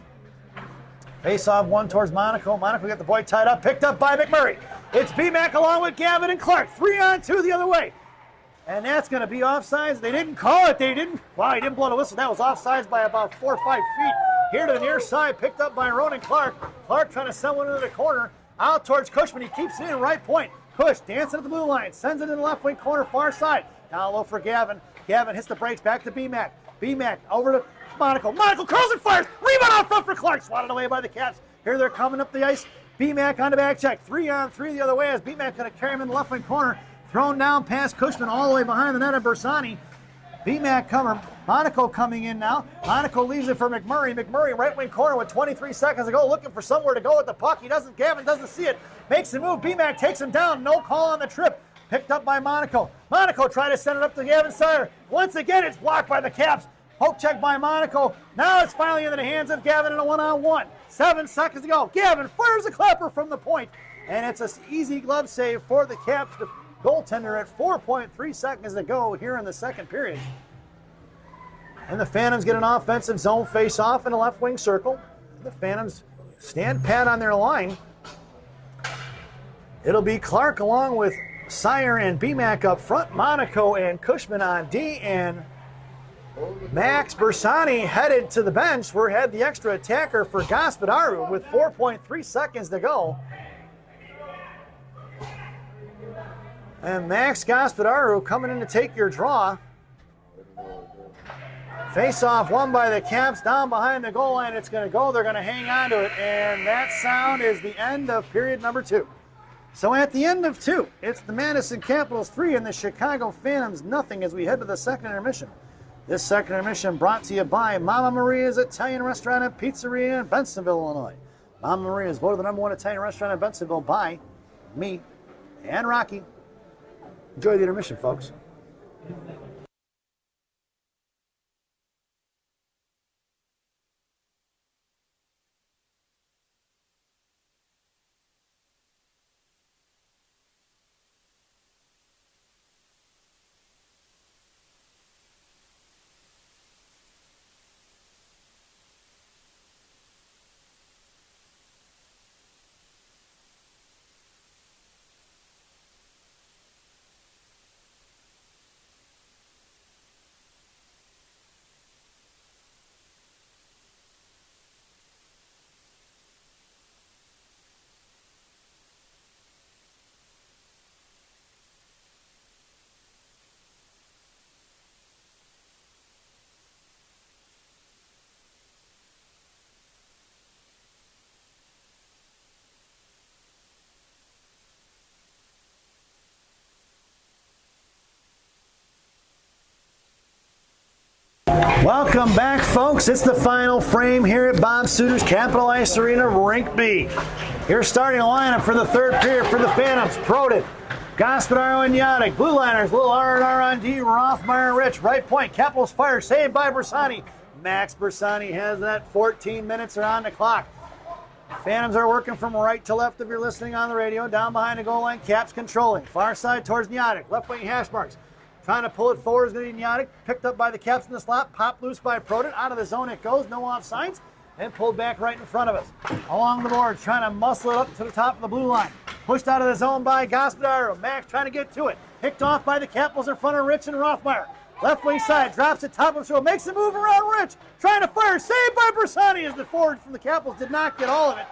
Face-off one towards Monaco. Monaco got the boy tied up, picked up by McMurray. It's B-Mac along with Gavin and Clark. 3-on-2 the other way. And that's going to be offsides. They didn't call it. Wow, he didn't blow the whistle. That was offsides by about 4 or 5 feet. Here to the near side, picked up by Ronan Clark. Clark trying to send one into the corner. Out towards Cushman. He keeps it in right point. Cush dancing at the blue line. Sends it in the left wing corner, far side. Down low for Gavin. Gavin hits the brakes back to B-Mac. B-Mac over to Monaco. Monaco curls and fires. Rebound out front for Clark. Swatted away by the Caps. Here they're coming up the ice. B-Mac on the back check. 3-on-3 the other way as B-Mac going to carry him in the left wing corner. Thrown down past Cushman all the way behind the net of Bersani. B-Mac cover. Monaco coming in now. Monaco leaves it for McMurray. McMurray right wing corner with 23 seconds to go, looking for somewhere to go with the puck. Gavin doesn't see it. Makes the move. B-Mac takes him down. No call on the trip. Picked up by Monaco. Monaco trying to send it up to Gavin Sire. Once again, it's blocked by the Caps. Poke check by Monaco. Now it's finally into the hands of Gavin in a 1-on-1. 7 seconds to go. Gavin fires a clapper from the point. And it's an easy glove save for the Caps goaltender at 4.3 seconds to go here in the second period. And the Phantoms get an offensive zone face-off in a left wing circle. The Phantoms stand pat on their line. It'll be Clark along with Sire and BMAC up front, Monaco and Cushman on D, and Max Bersani headed to the bench. We had the extra attacker for Gospodaru with 4.3 seconds to go. And Max Gospodaru coming in to take your draw. Face-off won by the Caps down behind the goal line. It's going to go. They're going to hang on to it. And that sound is the end of period number 2. So at the end of 2, it's the Madison Capitals 3 and the Chicago Phantoms nothing as we head to the second intermission. This second intermission brought to you by Mama Maria's Italian Restaurant and Pizzeria in Bensonville, Illinois. Mama Maria is voted the #1 Italian restaurant in Bensonville by me and Rocky. Enjoy the intermission, folks. Welcome back, folks. It's the final frame here at Bob Suter's Capital Ice Arena, Rink B. Here's starting a lineup for the third period for the Phantoms. Proden, Gospodaru and Yadic. Blue liners, little R&R on D, Rothmeyer, Rich. Right point, Capitals fire, saved by Bersani. Max Bersani has that. 14 minutes are on the clock. Phantoms are working from right to left if you're listening on the radio. Down behind the goal line, Caps controlling. Far side towards Yadic. Left wing hash marks. Trying to pull it forward is going to be Yadic. Picked up by the Caps in the slot. Popped loose by Proden. Out of the zone it goes. No offsides. And pulled back right in front of us. Along the boards, trying to muscle it up to the top of the blue line. Pushed out of the zone by Gospodaru. Max trying to get to it. Picked off by the Capitals in front of Rich and Rothmeyer. Left wing side. Drops it top of the show. Makes a move around Rich. Trying to fire. Saved by Bersani as the forward from the Capitals did not get all of it.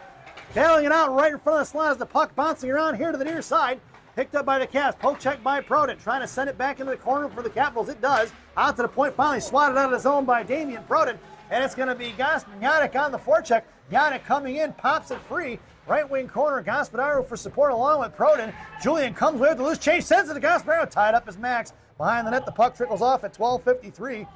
Battling it out right in front of the slot as the puck bouncing around here to the near side. Picked up by the Caps. Poke check by Proden. Trying to send it back into the corner for the Capitals. It does. Out to the point. Finally swatted out of the zone by Damian Proden. And it's going to be Yadic on the forecheck. Yadic coming in. Pops it free. Right wing corner. Gospodaru for support along with Proden. Julian comes with the loose change. Sends it to Gospodaru. Tied up as Max. Behind the net. The puck trickles off at 12:53.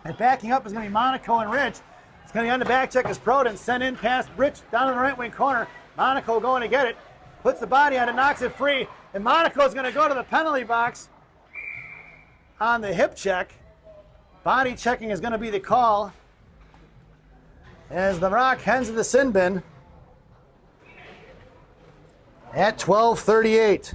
And backing up is going to be Monaco and Rich. It's going to be on the back check as Proden. Sent in past Rich down in the right wing corner. Monaco going to get it. Puts the body on it. Knocks it free. And Monaco's going to go to the penalty box on the hip check. Body checking is going to be the call as the Rock heads to the sin bin at 12:38.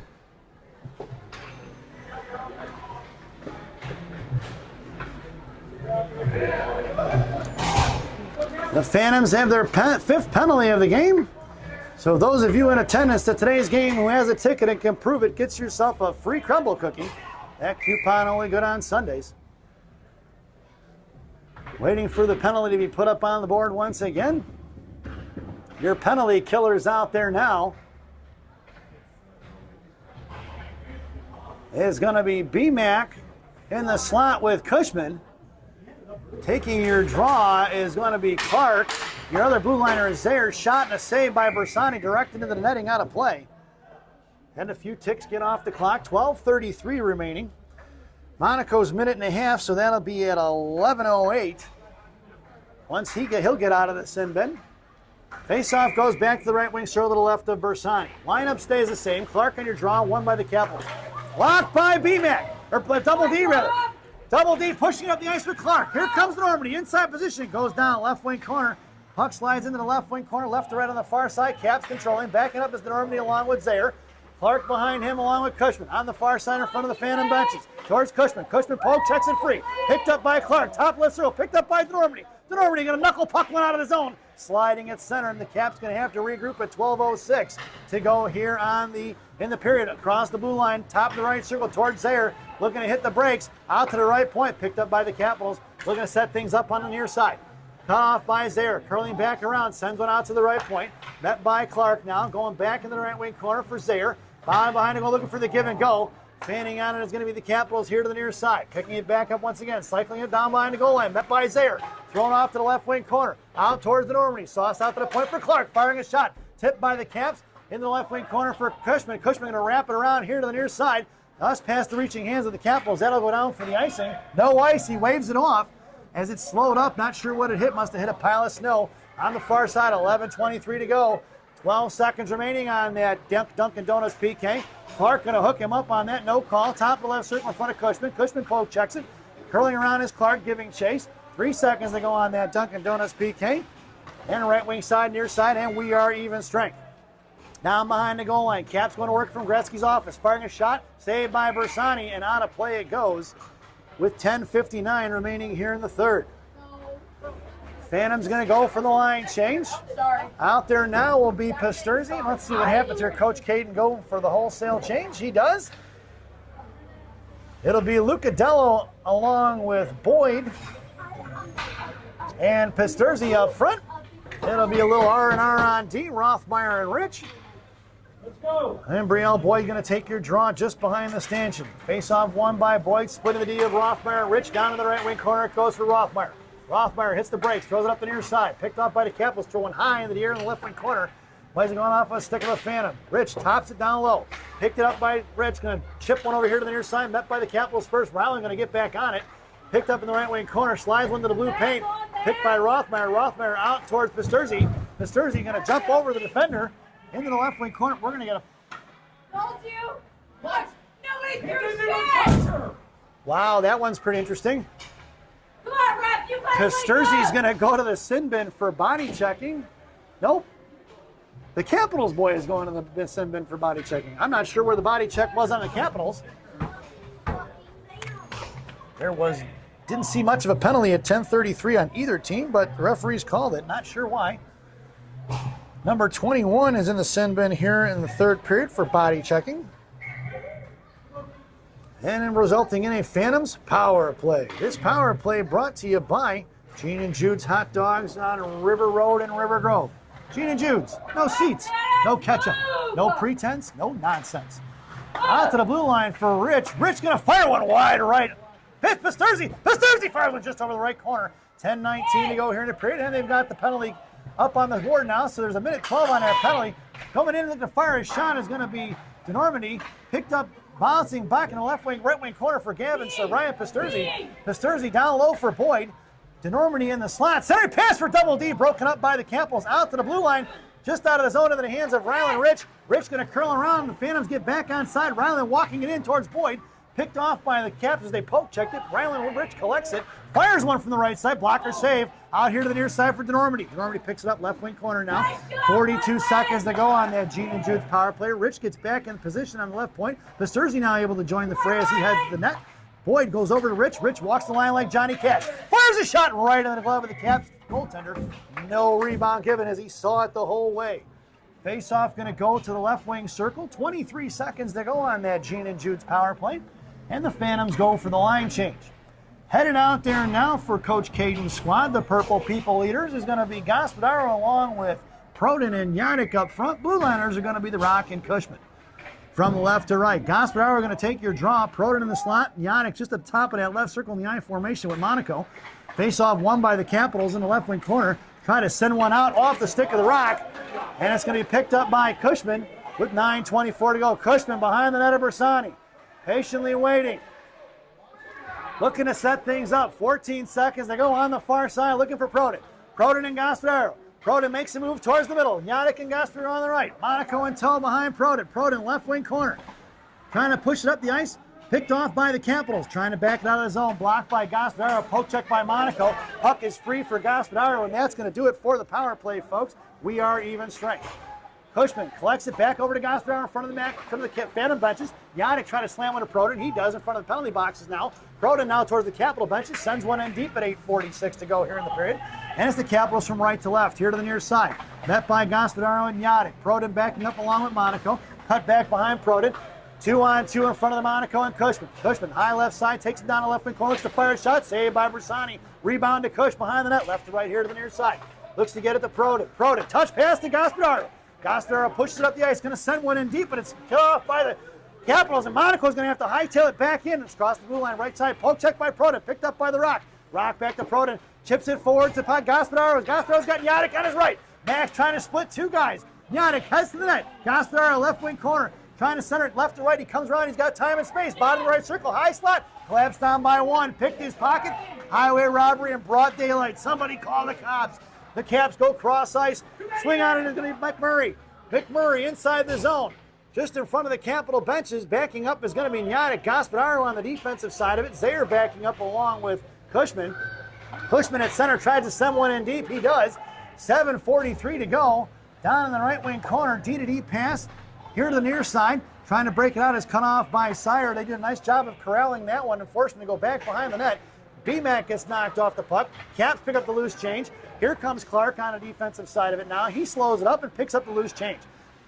The Phantoms have their fifth penalty of the game. So those of you in attendance to today's game who has a ticket and can prove it gets yourself a free crumble cookie. That coupon only good on Sundays. Waiting for the penalty to be put up on the board once again. Your penalty killers out there now is going to be BMAC in the slot with Cushman. Taking your draw is going to be Clark. Your other blue liner is there. Shot and a save by Bersani, directed into the netting, out of play. And a few ticks get off the clock. 12:33 remaining. Monaco's minute and a half, so that'll be at 11:08. Once he'll get out of the sin bin. Face-off goes back to the right wing, shoulder to the left of Bersani. Lineup stays the same. Clark on your draw, won by the Capitals. Blocked by BMAC, or Double D rather. Double D pushing up the ice with Clark. Here comes Normandy. Inside position. Goes down left wing corner. Puck slides into the left wing corner. Left to right on the far side. Caps controlling. Backing up is Normandy along with Zaire. Clark behind him along with Cushman. On the far side in front of the Phantom benches. Towards Cushman. Cushman poke checks it free. Picked up by Clark. Top left circle. Picked up by Normandy. DeNormandie going to knuckle puck one out of the zone, sliding at center, and the Caps going to have to regroup at 12:06 to go here in the period. Across the blue line, top of the right circle towards Zaire, looking to hit the brakes, out to the right point, picked up by the Capitals, looking to set things up on the near side. Cut off by Zaire, curling back around, sends one out to the right point, met by Clark now, going back into the right wing corner for Zaire. Behind to go looking for the give and go. Fanning on it is going to be the Capitals here to the near side. Picking it back up once again, cycling it down behind the goal line, met by Zaire. Thrown off to the left wing corner, out towards the Normandy. Sauce out to the point for Clark, firing a shot. Tipped by the Caps, in the left wing corner for Cushman. Cushman going to wrap it around here to the near side. Thus past the reaching hands of the Capitals. That'll go down for the icing. No ice, he waves it off as it slowed up. Not sure what it hit, must have hit a pile of snow on the far side. 11:23 to go. 12 seconds remaining on that Dunkin' Donuts PK. Clark going to hook him up on that, no call. Top of the left circle in front of Cushman. Cushman poke checks it. Curling around is Clark giving chase. 3 seconds to go on that Dunkin' Donuts PK. And right wing side, near side, and we are even strength. Down behind the goal line. Caps going to work from Gretzky's office. Firing a shot, saved by Bersani, and out of play it goes with 10:59 remaining here in the third. Phantom's going to go for the line change. Sorry. Out there now will be Pasturzi. Let's see what happens here. Coach Caden go for the wholesale change. He does. It'll be Lucadello along with Boyd and Pasturzi up front. It'll be a little R&R on D, Rothmeyer and Rich. Let's go. And Brielle Boyd going to take your draw just behind the stanchion. Face-off won by Boyd, splitting the D of Rothmeyer and Rich. Down to the right wing corner, it goes for Rothmeyer. Rothmeyer hits the brakes, throws it up the near side. Picked off by the Capitals, throwing high into the air in the left wing corner. Plays it going off a stick of a Phantom. Rich tops it down low. Picked it up by Rich, going to chip one over here to the near side. Met by the Capitals first. Riley going to get back on it. Picked up in the right wing corner, slides one to the blue paint. Picked by Rothmeyer. Rothmeyer out towards Pasturzi. Pasturzi going to jump over the defender into the left wing corner. We're going to get a... Told you. What? Nobody threw shit. Wow, that one's pretty interesting. Come on, ref. You play. Pasturzi's going to go to the sin bin for body checking. Nope. The Capitals boy is going to the sin bin for body checking. I'm not sure where the body check was on the Capitals. Didn't see much of a penalty at 10:33 on either team, but the referees called it. Not sure why. Number 21 is in the sin bin here in the third period for body checking. And resulting in a Phantoms power play. This power play brought to you by Gene and Jude's Hot Dogs on River Road in River Grove. Gene and Jude's, no seats, no ketchup, no pretense, no nonsense. Out to the blue line for Rich. Rich gonna fire one wide right. Hit Pasturzi. Pasturzi fires one just over the right corner. 10:19 to go here in the period, and they've got the penalty up on the board now, so there's a minute 12 on that penalty. Coming in to fire his shot is going to be DeNormandie. Picked up, bouncing back in the left wing, right wing corner for Gavin, so Ryan Pasturzi. Pasturzi down low for Boyd. DeNormandie in the slot. Center pass for Double D, broken up by the Capitals. Out to the blue line, just out of the zone into the hands of Rylan Rich. Rich going to curl around, the Phantoms get back on side. Rylan walking it in towards Boyd. Picked off by the Caps as they poke checked it. Rylan Rich collects it. Fires one from the right side. Blocker save. Out here to the near side for DeNormandie. DeNormandie picks it up left wing corner now. 42 seconds to go on that Gene and Jude's power play. Rich gets back in position on the left point. Pasturzi now able to join the fray as he heads to the net. Boyd goes over to Rich. Rich walks the line like Johnny Cash. Fires a shot right in the glove of the Caps goaltender. No rebound given as he saw it the whole way. Face-off going to go to the left wing circle. 23 seconds to go on that Gene and Jude's power play. And the Phantoms go for the line change. Headed out there now for Coach Caden's squad, the Purple People leaders, is going to be Gospodaro along with Proden and Yardik up front. Blue liners are going to be the Rock and Cushman. From left to right, Gospodaro going to take your draw. Proden in the slot, Yardik just at the top of that left circle in the I formation with Monaco. Face-off won by the Capitals in the left wing corner. Try to send one out off the stick of the Rock. And it's going to be picked up by Cushman with 9:24 to go. Cushman behind the net of Bersani. Patiently waiting. Looking to set things up. 14 seconds to go on the far side, looking for Proden. Proden and Gospodaro. Proden makes a move towards the middle. Yardik and Gospodaro on the right. Monaco in tow behind Proden. Proden left wing corner. Trying to push it up the ice. Picked off by the Capitals. Trying to back it out of the zone. Blocked by Gospodaro. Poke check by Monaco. Puck is free for Gospodaro, and that's going to do it for the power play, folks. We are even strength. Cushman collects it back over to Gospodar in front of the Phantom benches. Yannick trying to slam one to Proden. He does in front of the penalty boxes now. Proden now towards the Capital benches. Sends one in deep at 8:46 to go here in the period. And it's the Capitals from right to left, here to the near side. Met by Gospodaro and Yannick. Proden backing up along with Monaco. Cut back behind Proden. 2-on-2 in front of the Monaco and Cushman. Cushman, high left side, takes it down the left wing corner, looks to fire a shot. Saved by Bersani. Rebound to Cush behind the net. Left to right here to the near side. Looks to get it to Proden. Proden, touch pass to Gospodaro. Gospodaro pushes it up the ice, going to send one in deep, but it's cut off by the Capitals, and Monaco's going to have to hightail it back in. It's across the blue line, right side. Poke check by Proden, picked up by the Rock. Rock back to Proden, chips it forward to Gospodaro. Gospodaro's got Yannick on his right. Max trying to split two guys. Yannick heads to the net. Gospodaro, left wing corner, trying to center it left to right. He comes around, he's got time and space. Bottom of the right circle, high slot. Collapsed down by one, picked his pocket. Highway robbery in broad daylight. Somebody call the cops. The Caps go cross ice. Swing on it is going to be McMurray. McMurray inside the zone. Just in front of the Capital benches, backing up is going to be Yannick. Gospodaro on the defensive side of it. Zaire backing up along with Cushman. Cushman at center tries to send one in deep. He does. 7:43 to go. Down in the right wing corner, D-to-D pass. Here to the near side. Trying to break it out is cut off by Sire. They did a nice job of corralling that one and forcing him to go back behind the net. BMAC gets knocked off the puck. Caps pick up the loose change. Here comes Clark on the defensive side of it now. He slows it up and picks up the loose change.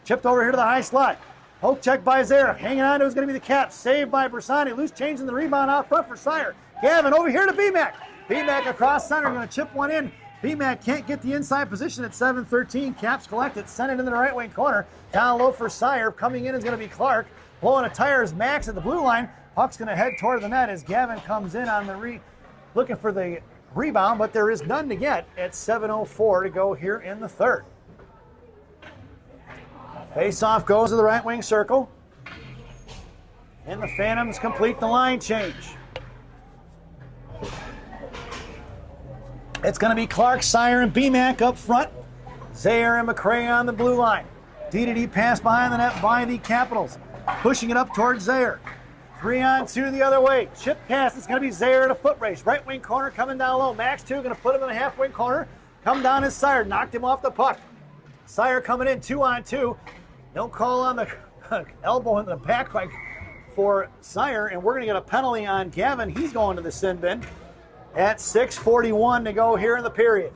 Chipped over here to the high slot. Poke check by Zaire. Hanging on to is going to be the Caps. Saved by Bersani. Loose change in the rebound out front for Sire. Gavin over here to BMAC. BMAC across center. Going to chip one in. BMAC can't get the inside position at 7:13. Caps collect it. Send it into the right wing corner. Down low for Sire. Coming in is going to be Clark. Blowing a tire is Max at the blue line. Puck's going to head toward the net as Gavin comes in on the looking for the rebound, but there is none to get at 7:04 to go here in the third. Face-off goes to the right wing circle. And the Phantoms complete the line change. It's going to be Clark, Sire, and BMAC up front. Zaire and McCray on the blue line. D-to-D pass behind the net by the Capitals. Pushing it up towards Zaire. 3-on-2 the other way. Chip pass. It's going to be Zaire at a foot race. Right wing corner coming down low. Max 2 going to put him in the half wing corner. Come down as Sire. Knocked him off the puck. Sire coming in 2-on-2. No call on the elbow in the back for Sire. And we're going to get a penalty on Gavin. He's going to the sin bin at 6:41 to go here in the period.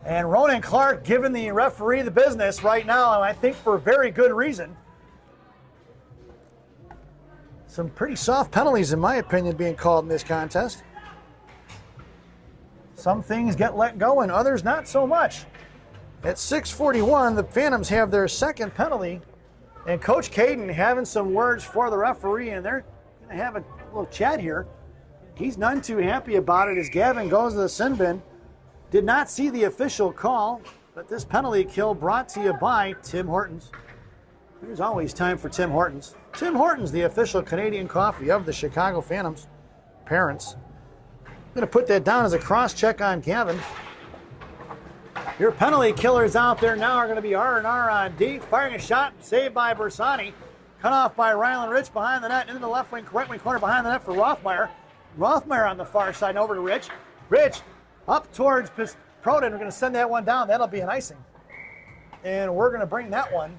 And Ronan Clark giving the referee the business right now, and I think for very good reason. Some pretty soft penalties, in my opinion, being called in this contest. Some things get let go and others not so much. At 6:41, the Phantoms have their second penalty, and Coach Caden having some words for the referee, and they're going to have a little chat here. He's none too happy about it as Gavin goes to the sin bin. Did not see the official call, but this penalty kill brought to you by Tim Hortons. There's always time for Tim Hortons. Tim Hortons, the official Canadian coffee of the Chicago Phantoms. Parents. I'm going to put that down as a cross-check on Gavin. Your penalty killers out there now are going to be R&R on D. Firing a shot, saved by Bersani. Cut off by Rylan Rich behind the net, into the left wing, right wing corner behind the net for Rothmeyer. Rothmeyer on the far side, over to Rich. Rich up towards Proden. We're going to send that one down. That'll be an icing. And we're going to bring that one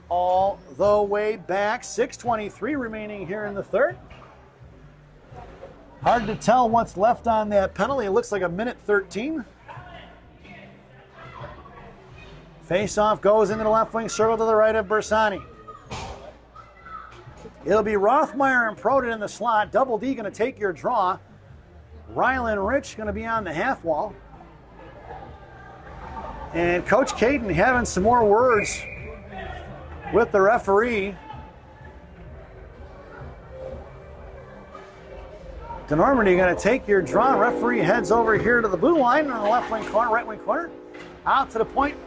all the way back. 6:23 remaining here in the third. Hard to tell what's left on that penalty. It looks like a minute 13. Face-off goes into the left wing circle to the right of Bersani. It'll be Rothmeyer and Proden in the slot. Double D going to take your draw. Rylan Rich going to be on the half wall. And Coach Caden having some more words with the referee. DeNormandy going to take your draw. Referee heads over here to the blue line on the left wing corner, right wing corner. Out to the point.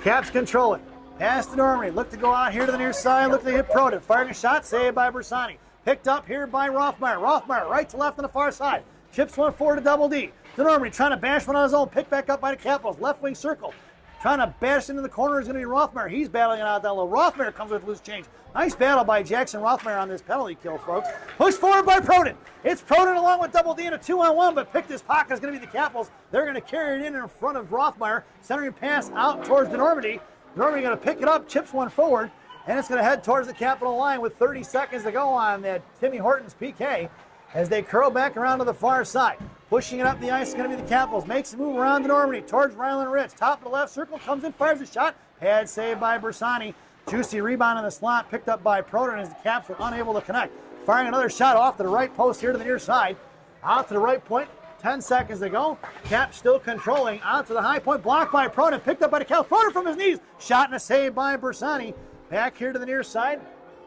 Caps control it. Pass to Normandy. Look to go out here to the near side. Look to hit Proden. Firing a shot. Saved by Bersani. Picked up here by Rothmeyer. Rothmeyer right to left on the far side. Chips one forward to Double D. DeNormandy trying to bash one on his own. Picked back up by the Capitals. Left wing circle. Trying to bash into the corner is going to be Rothmeyer. He's battling it out down low. Rothmeyer comes with loose change. Nice battle by Jackson Rothmeyer on this penalty kill, folks. Pushed forward by Proden. It's Proden along with Double D in a 2-on-1, but picked his pocket is going to be the Capitals. They're going to carry it in front of Rothmeyer. Centering pass out towards DeNormandy. Denormity going to pick it up, chips one forward, and it's going to head towards the Capitol line with 30 seconds to go on that Timmy Hortons PK as they curl back around to the far side. Pushing it up the ice is going to be the Capitals. Makes a move around Denormity towards Ryland Rich. Top of the left circle, comes in, fires a shot. Pad saved by Bersani. Juicy rebound in the slot, picked up by Proden as the Caps were unable to connect. Firing another shot off to the right post here to the near side. Out to the right point, 10 seconds to go. Caps still controlling. Out to the high point, blocked by Proden, picked up by the Caps. Proden from his knees. Shot and a save by Bersani. Back here to the near side.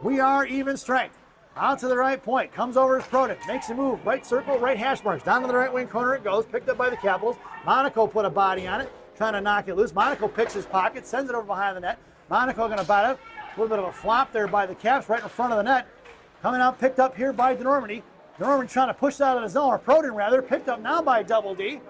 We are even strength. Out to the right point, comes over as Proden, makes a move, right circle, right hash marks, down to the right wing corner it goes, picked up by the Capitals. Monaco put a body on it, trying to knock it loose. Monaco picks his pocket, sends it over behind the net. Monaco going to bat it. A little bit of a flop there by the Caps right in front of the net. Coming out, picked up here by Denormity. Denormity trying to push it out of the zone, or Proden rather, picked up now by Double D.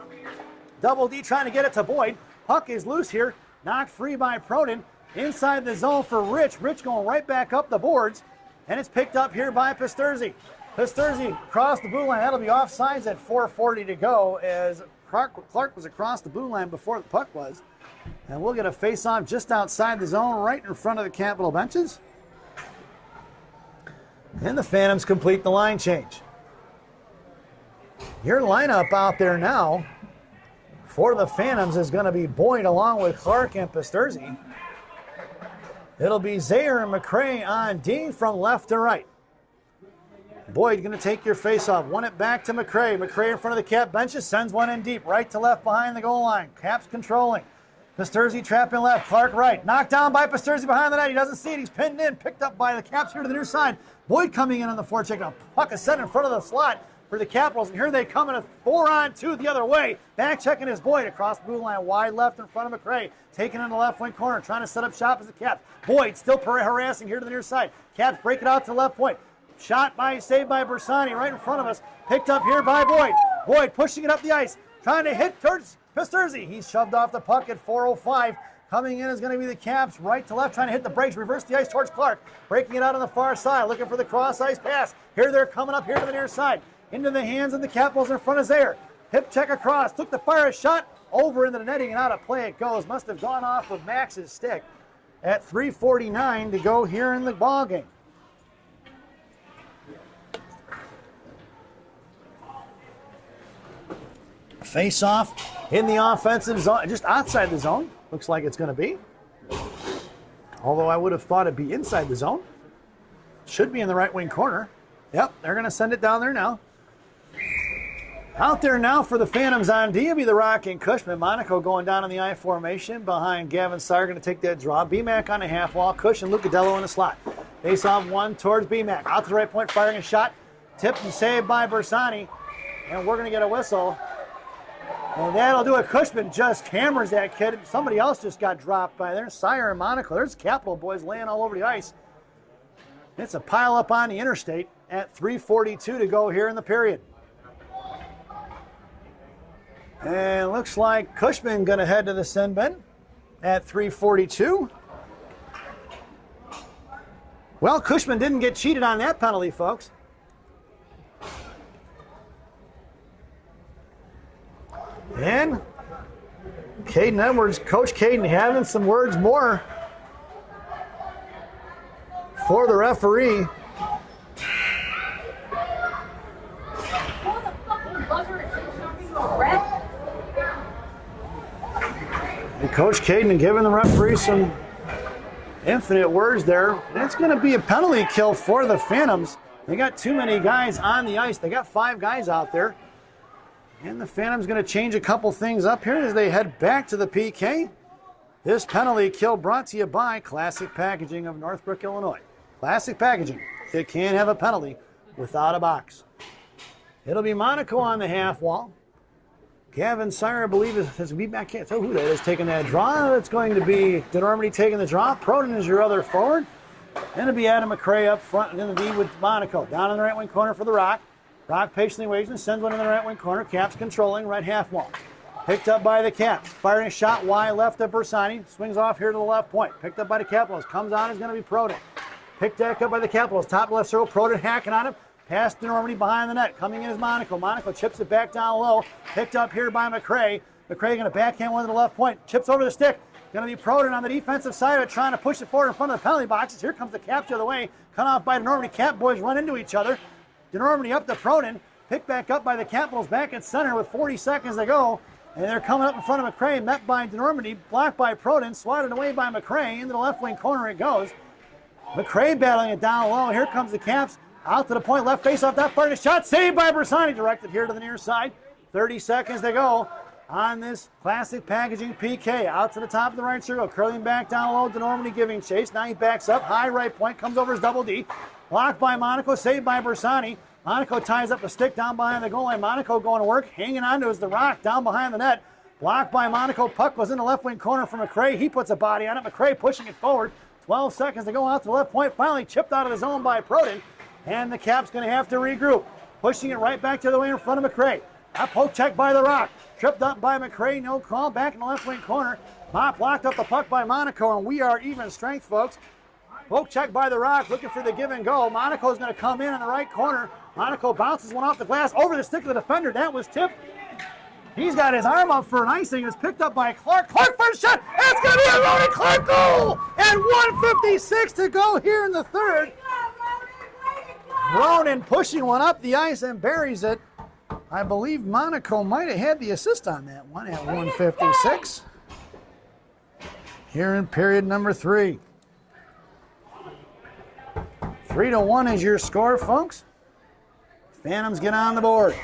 Double D trying to get it to Boyd. Puck is loose here, knocked free by Proden. Inside the zone for Rich. Rich going right back up the boards. And it's picked up here by Pasturzi. Pasturzi across the blue line. That'll be offsides at 4:40 to go as Clark was across the blue line before the puck was. And we'll get a face-off just outside the zone, right in front of the Capital benches. And the Phantoms complete the line change. Your lineup out there now for the Phantoms is going to be Boyd along with Clark and Pasturzi. It'll be Zaire and McRae on D from left to right. Boyd going to take your face-off. Won it back to McRae. McRae in front of the Cap benches, sends one in deep, right to left behind the goal line. Caps controlling. Pasturzi trapping left. Clark right. Knocked down by Pasturzi behind the net. He doesn't see it. He's pinned in. Picked up by the Caps here to the near side. Boyd coming in on the forecheck. Now puck is set in front of the slot for the Capitals. And here they come in a 4-on-2 the other way. Back checking his Boyd across the blue line. Wide left in front of McRae. Taking in the left wing corner. Trying to set up shop as the Caps. Boyd still harassing here to the near side. Caps break it out to the left point. Shot saved by Bersani right in front of us. Picked up here by Boyd. Boyd pushing it up the ice. Trying to hit towards Pasturzi. He's shoved off the puck at 4:05. Coming in is going to be the Caps right to left, trying to hit the brakes, reverse the ice towards Clark. Breaking it out on the far side, looking for the cross ice pass. Here they're coming up here to the near side. Into the hands of the Capitals in front of Zaire. Hip check across, took the fire shot, over into the netting and out of play it goes. Must have gone off of Max's stick at 3:49 to go here in the ball game. Face off in the offensive zone, just outside the zone. Looks like it's going to be. Although I would have thought it'd be inside the zone. Should be in the right wing corner. Yep, they're going to send it down there now. Out there now for the Phantoms on D will be the Rock and Cushman. Monaco going down in the I formation behind Gavin Sire, going to take that draw. BMAC on the half wall. Cush and Lucadello in the slot. Face off one towards BMAC. Out to the right point, firing a shot. Tipped and saved by Bersani. And we're going to get a whistle. And that'll do it. Cushman just hammers that kid. Somebody else just got dropped by there. Sire and Monaco. There's Capital boys laying all over the ice. It's a pile up on the interstate at 3:42 to go here in the period. And looks like Cushman going to head to the sin bin at 3:42. Well, Cushman didn't get cheated on that penalty, folks. And Caden Edwards, Coach Caden having some words more for the referee. And Coach Caden giving the referee some infinite words there. And it's going to be a penalty kill for the Phantoms. They got too many guys on the ice. They got 5 guys out there. And the Phantoms going to change a couple things up here as they head back to the PK. This penalty kill brought to you by Classic Packaging of Northbrook, Illinois. Classic Packaging. It can't have a penalty without a box. It'll be Monaco on the half wall. Gavin Sire, I believe, is I can't tell who that is taking that draw. It's going to be Denormity taking the draw. Proden is your other forward. And it'll be Adam McRae up front and in the lead with Monaco. Down in the right wing corner for the Rock. Rock patiently waits and sends one in the right wing corner. Caps controlling right half wall. Picked up by the Caps. Firing a shot wide left of Bersani. Swings off here to the left point. Picked up by the Capitals. Comes on is going to be Proden. Picked back up by the Capitals. Top left circle. Proden hacking on him. Pass to Denormity behind the net. Coming in is Monaco. Monaco chips it back down low. Picked up here by McRae. McRae going to backhand one to the left point. Chips over the stick. Going to be Proden on the defensive side of it, trying to push it forward in front of the penalty boxes. Here comes the Caps the other way. Cut off by DeNormandie. Cap boys run into each other. DeNormandie up to Proden. Picked back up by the Capitals back at center with 40 seconds to go. And they're coming up in front of McRae, met by DeNormandie, blocked by Proden, swatted away by McRae. Into the left wing corner it goes. McRae battling it down low. Here comes the Caps. Out to the point, left face off that part of the shot. Saved by Bersani, directed here to the near side. 30 seconds to go on this classic packaging PK. Out to the top of the right circle, curling back down low. DeNormandie giving chase. Now he backs up. High right point, comes over his double D. Blocked by Monaco, saved by Bersani. Monaco ties up a stick down behind the goal line. Monaco going to work, hanging on to is the rock down behind the net. Blocked by Monaco. Puck was in the left wing corner for McRae. He puts a body on it. McRae pushing it forward. 12 seconds to go out to the left point. Finally chipped out of the zone by Proden. And the Caps going to have to regroup. Pushing it right back to the way in front of McRae. A poke check by the Rock. Tripped up by McRae. No call. Back in the left wing corner. Mop blocked up the puck by Monaco. And we are even strength, folks. Poke check by the Rock. Looking for the give and go. Monaco's going to come in the right corner. Monaco bounces one off the glass. Over the stick of the defender. That was tipped. He's got his arm up for an icing. It's picked up by Clark. Clark for a shot. It's going to be a Ronan Clark goal. And 1:56 to go here in the third. Ronan pushing one up the ice and buries it. I believe Monaco might have had the assist on that one at 1:56. Here in period number 3. 3-1 is your score, folks. Phantoms get on the board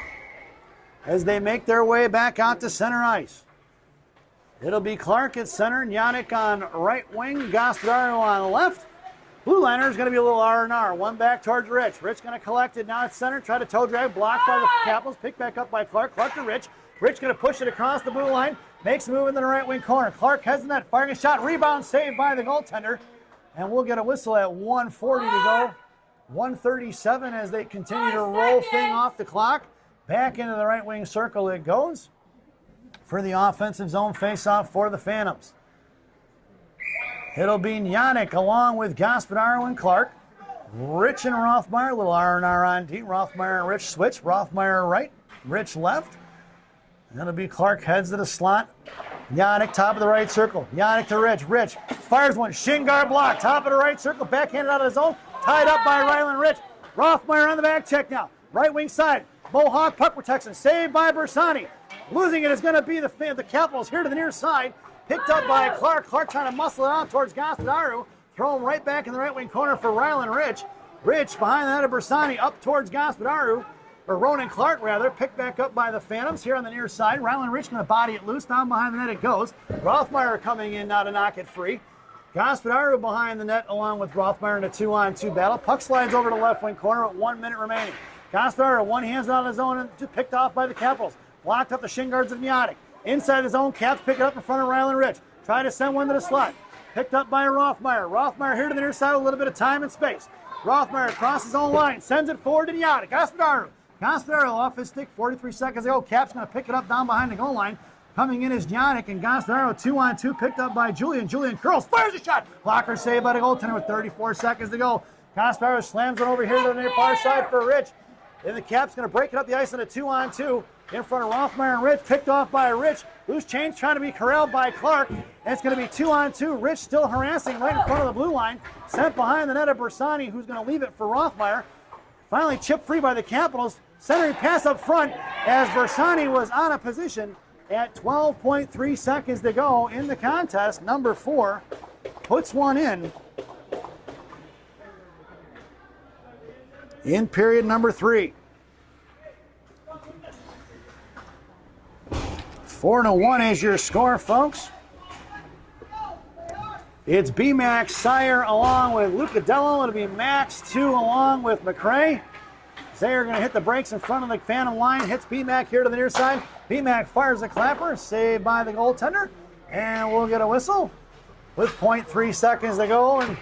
as they make their way back out to center ice. It'll be Clark at center, Yannick on right wing, Gasparro on left. Blue liner is going to be a little R&R. One back towards Rich. Rich going to collect it now at center. Try to toe drag. Blocked by the Capitals. Picked back up by Clark. Clark to Rich. Rich going to push it across the blue line. Makes a move into the right wing corner. Clark heads in that, firing a shot. Rebound saved by the goaltender. And we'll get a whistle at 1:40 to go. 1:37 as they continue to roll thing off the clock. Back into the right wing circle it goes for the offensive zone faceoff for the Phantoms. It'll be Yannick along with Gasparro and Clark. Rich and Rothmeyer, a little R&R on D. Rothmeyer and Rich switch. Rothmeyer right, Rich left. And it'll be Clark heads to the slot. Yannick top of the right circle. Yannick to Rich. Rich fires one. Shin guard block. Top of the right circle. Backhanded out of the zone. Tied up by Ryland Rich. Rothmeyer on the back check now. Right wing side. Mohawk puck protection. Saved by Bersani. Losing it is going to be the Capitals here to the near side. Picked up by Clark. Clark trying to muscle it out towards Gasparro. Throw him right back in the right wing corner for Ryland Rich. Rich behind the net of Bersani up towards Gasparro. Or Ronan Clark rather. Picked back up by the Phantoms here on the near side. Ryland Rich going to body it loose. Down behind the net it goes. Rothmeyer coming in now to knock it free. Gasparro behind the net along with Rothmeyer in a 2-on-2 battle. Puck slides over to left wing corner with 1 minute remaining. Gasparro one hands out of the zone and just picked off by the Capitals. Blocked up the shin guards of Yannick. Inside the zone, Caps pick it up in front of Ryland Rich. Try to send one to the slot. Picked up by Rothmeyer. Rothmeyer here to the near side with a little bit of time and space. Rothmeyer across his own line. Sends it forward to Yannick. Gasparro. Gasparro off his stick 43 seconds ago. Caps going to pick it up down behind the goal line. Coming in is Yannick and Gasparro 2-on-2 picked up by Julian. Julian curls, fires a shot. Blocker saved by the goaltender with 34 seconds to go. Gasparro slams it over here to the near far side for Rich. Then the Caps going to break it up the ice in a 2-on-2. In front of Rothmeyer and Rich, picked off by Rich. Loose change trying to be corralled by Clark. And it's going to be 2-on-2. Rich still harassing right in front of the blue line. Sent behind the net of Bersani, who's going to leave it for Rothmeyer. Finally chipped free by the Capitals. Centering pass up front as Bersani was out of position at 12.3 seconds to go in the contest. Number 4 puts one in period number 3. 4-1 is your score, folks. It's B-Max Sire along with Lucadello. It'll be Max 2 along with McRae. Zaire going to hit the brakes in front of the Phantom line. Hits B-Mac here to the near side. B-Mac fires a clapper. Saved by the goaltender. And we'll get a whistle with 0.3 seconds to go. And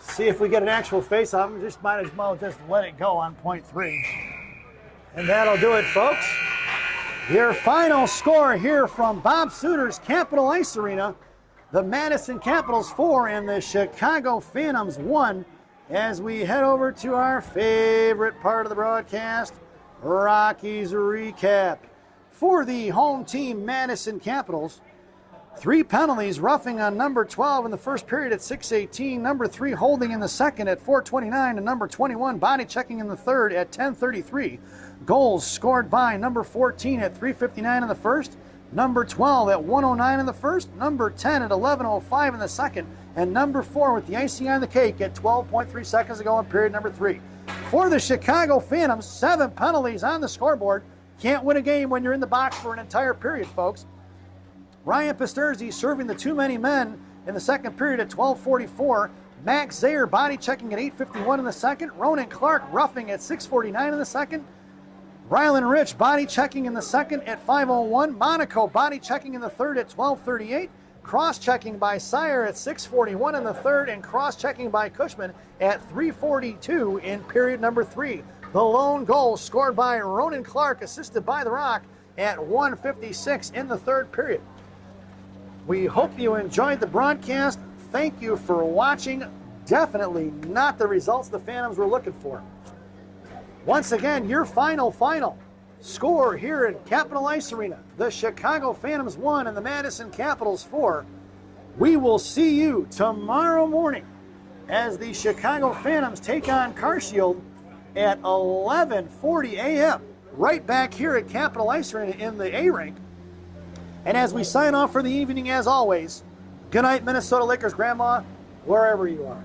see if we get an actual face-off. We just might as well just let it go on 0.3. And that'll do it, folks. Your final score here from Bob Suter's Capitol Ice Arena. The Madison Capitals 4 and the Chicago Phantoms 1. As we head over to our favorite part of the broadcast, Rockies Recap. For the home team Madison Capitals, 3 penalties, roughing on number 12 in the first period at 6:18, number 3 holding in the second at 4:29, and number 21 body checking in the third at 10:33. Goals scored by number 14 at 3:59 in the first, number 12 at 1:09 in the first, number 10 at 11:05 in the second, and number 4 with the icing on the cake at 12.3 seconds to go in period number 3. For the Chicago Phantoms, 7 penalties on the scoreboard. Can't win a game when you're in the box for an entire period, folks. Ryan Pasturzi serving the too many men in the second period at 12:44. Max Zayer body checking at 8:51 in the second. Ronan Clark roughing at 6:49 in the second. Rylan Rich body checking in the second at 5:01. Monaco body checking in the third at 12:38. Cross-checking by Sire at 6:41 in the third, and cross-checking by Cushman at 3:42 in period number 3. The lone goal scored by Ronan Clark, assisted by The Rock, at 1:56 in the third period. We hope you enjoyed the broadcast. Thank you for watching. Definitely not the results the Phantoms were looking for. Once again, your final score here at Capital Ice Arena. The Chicago Phantoms 1 and the Madison Capitals 4. We will see you tomorrow morning as the Chicago Phantoms take on Carshield at 11:40 a.m. right back here at Capital Ice Arena in the A rink. And as we sign off for the evening, as always, good night, Minnesota Lakers Grandma, wherever you are.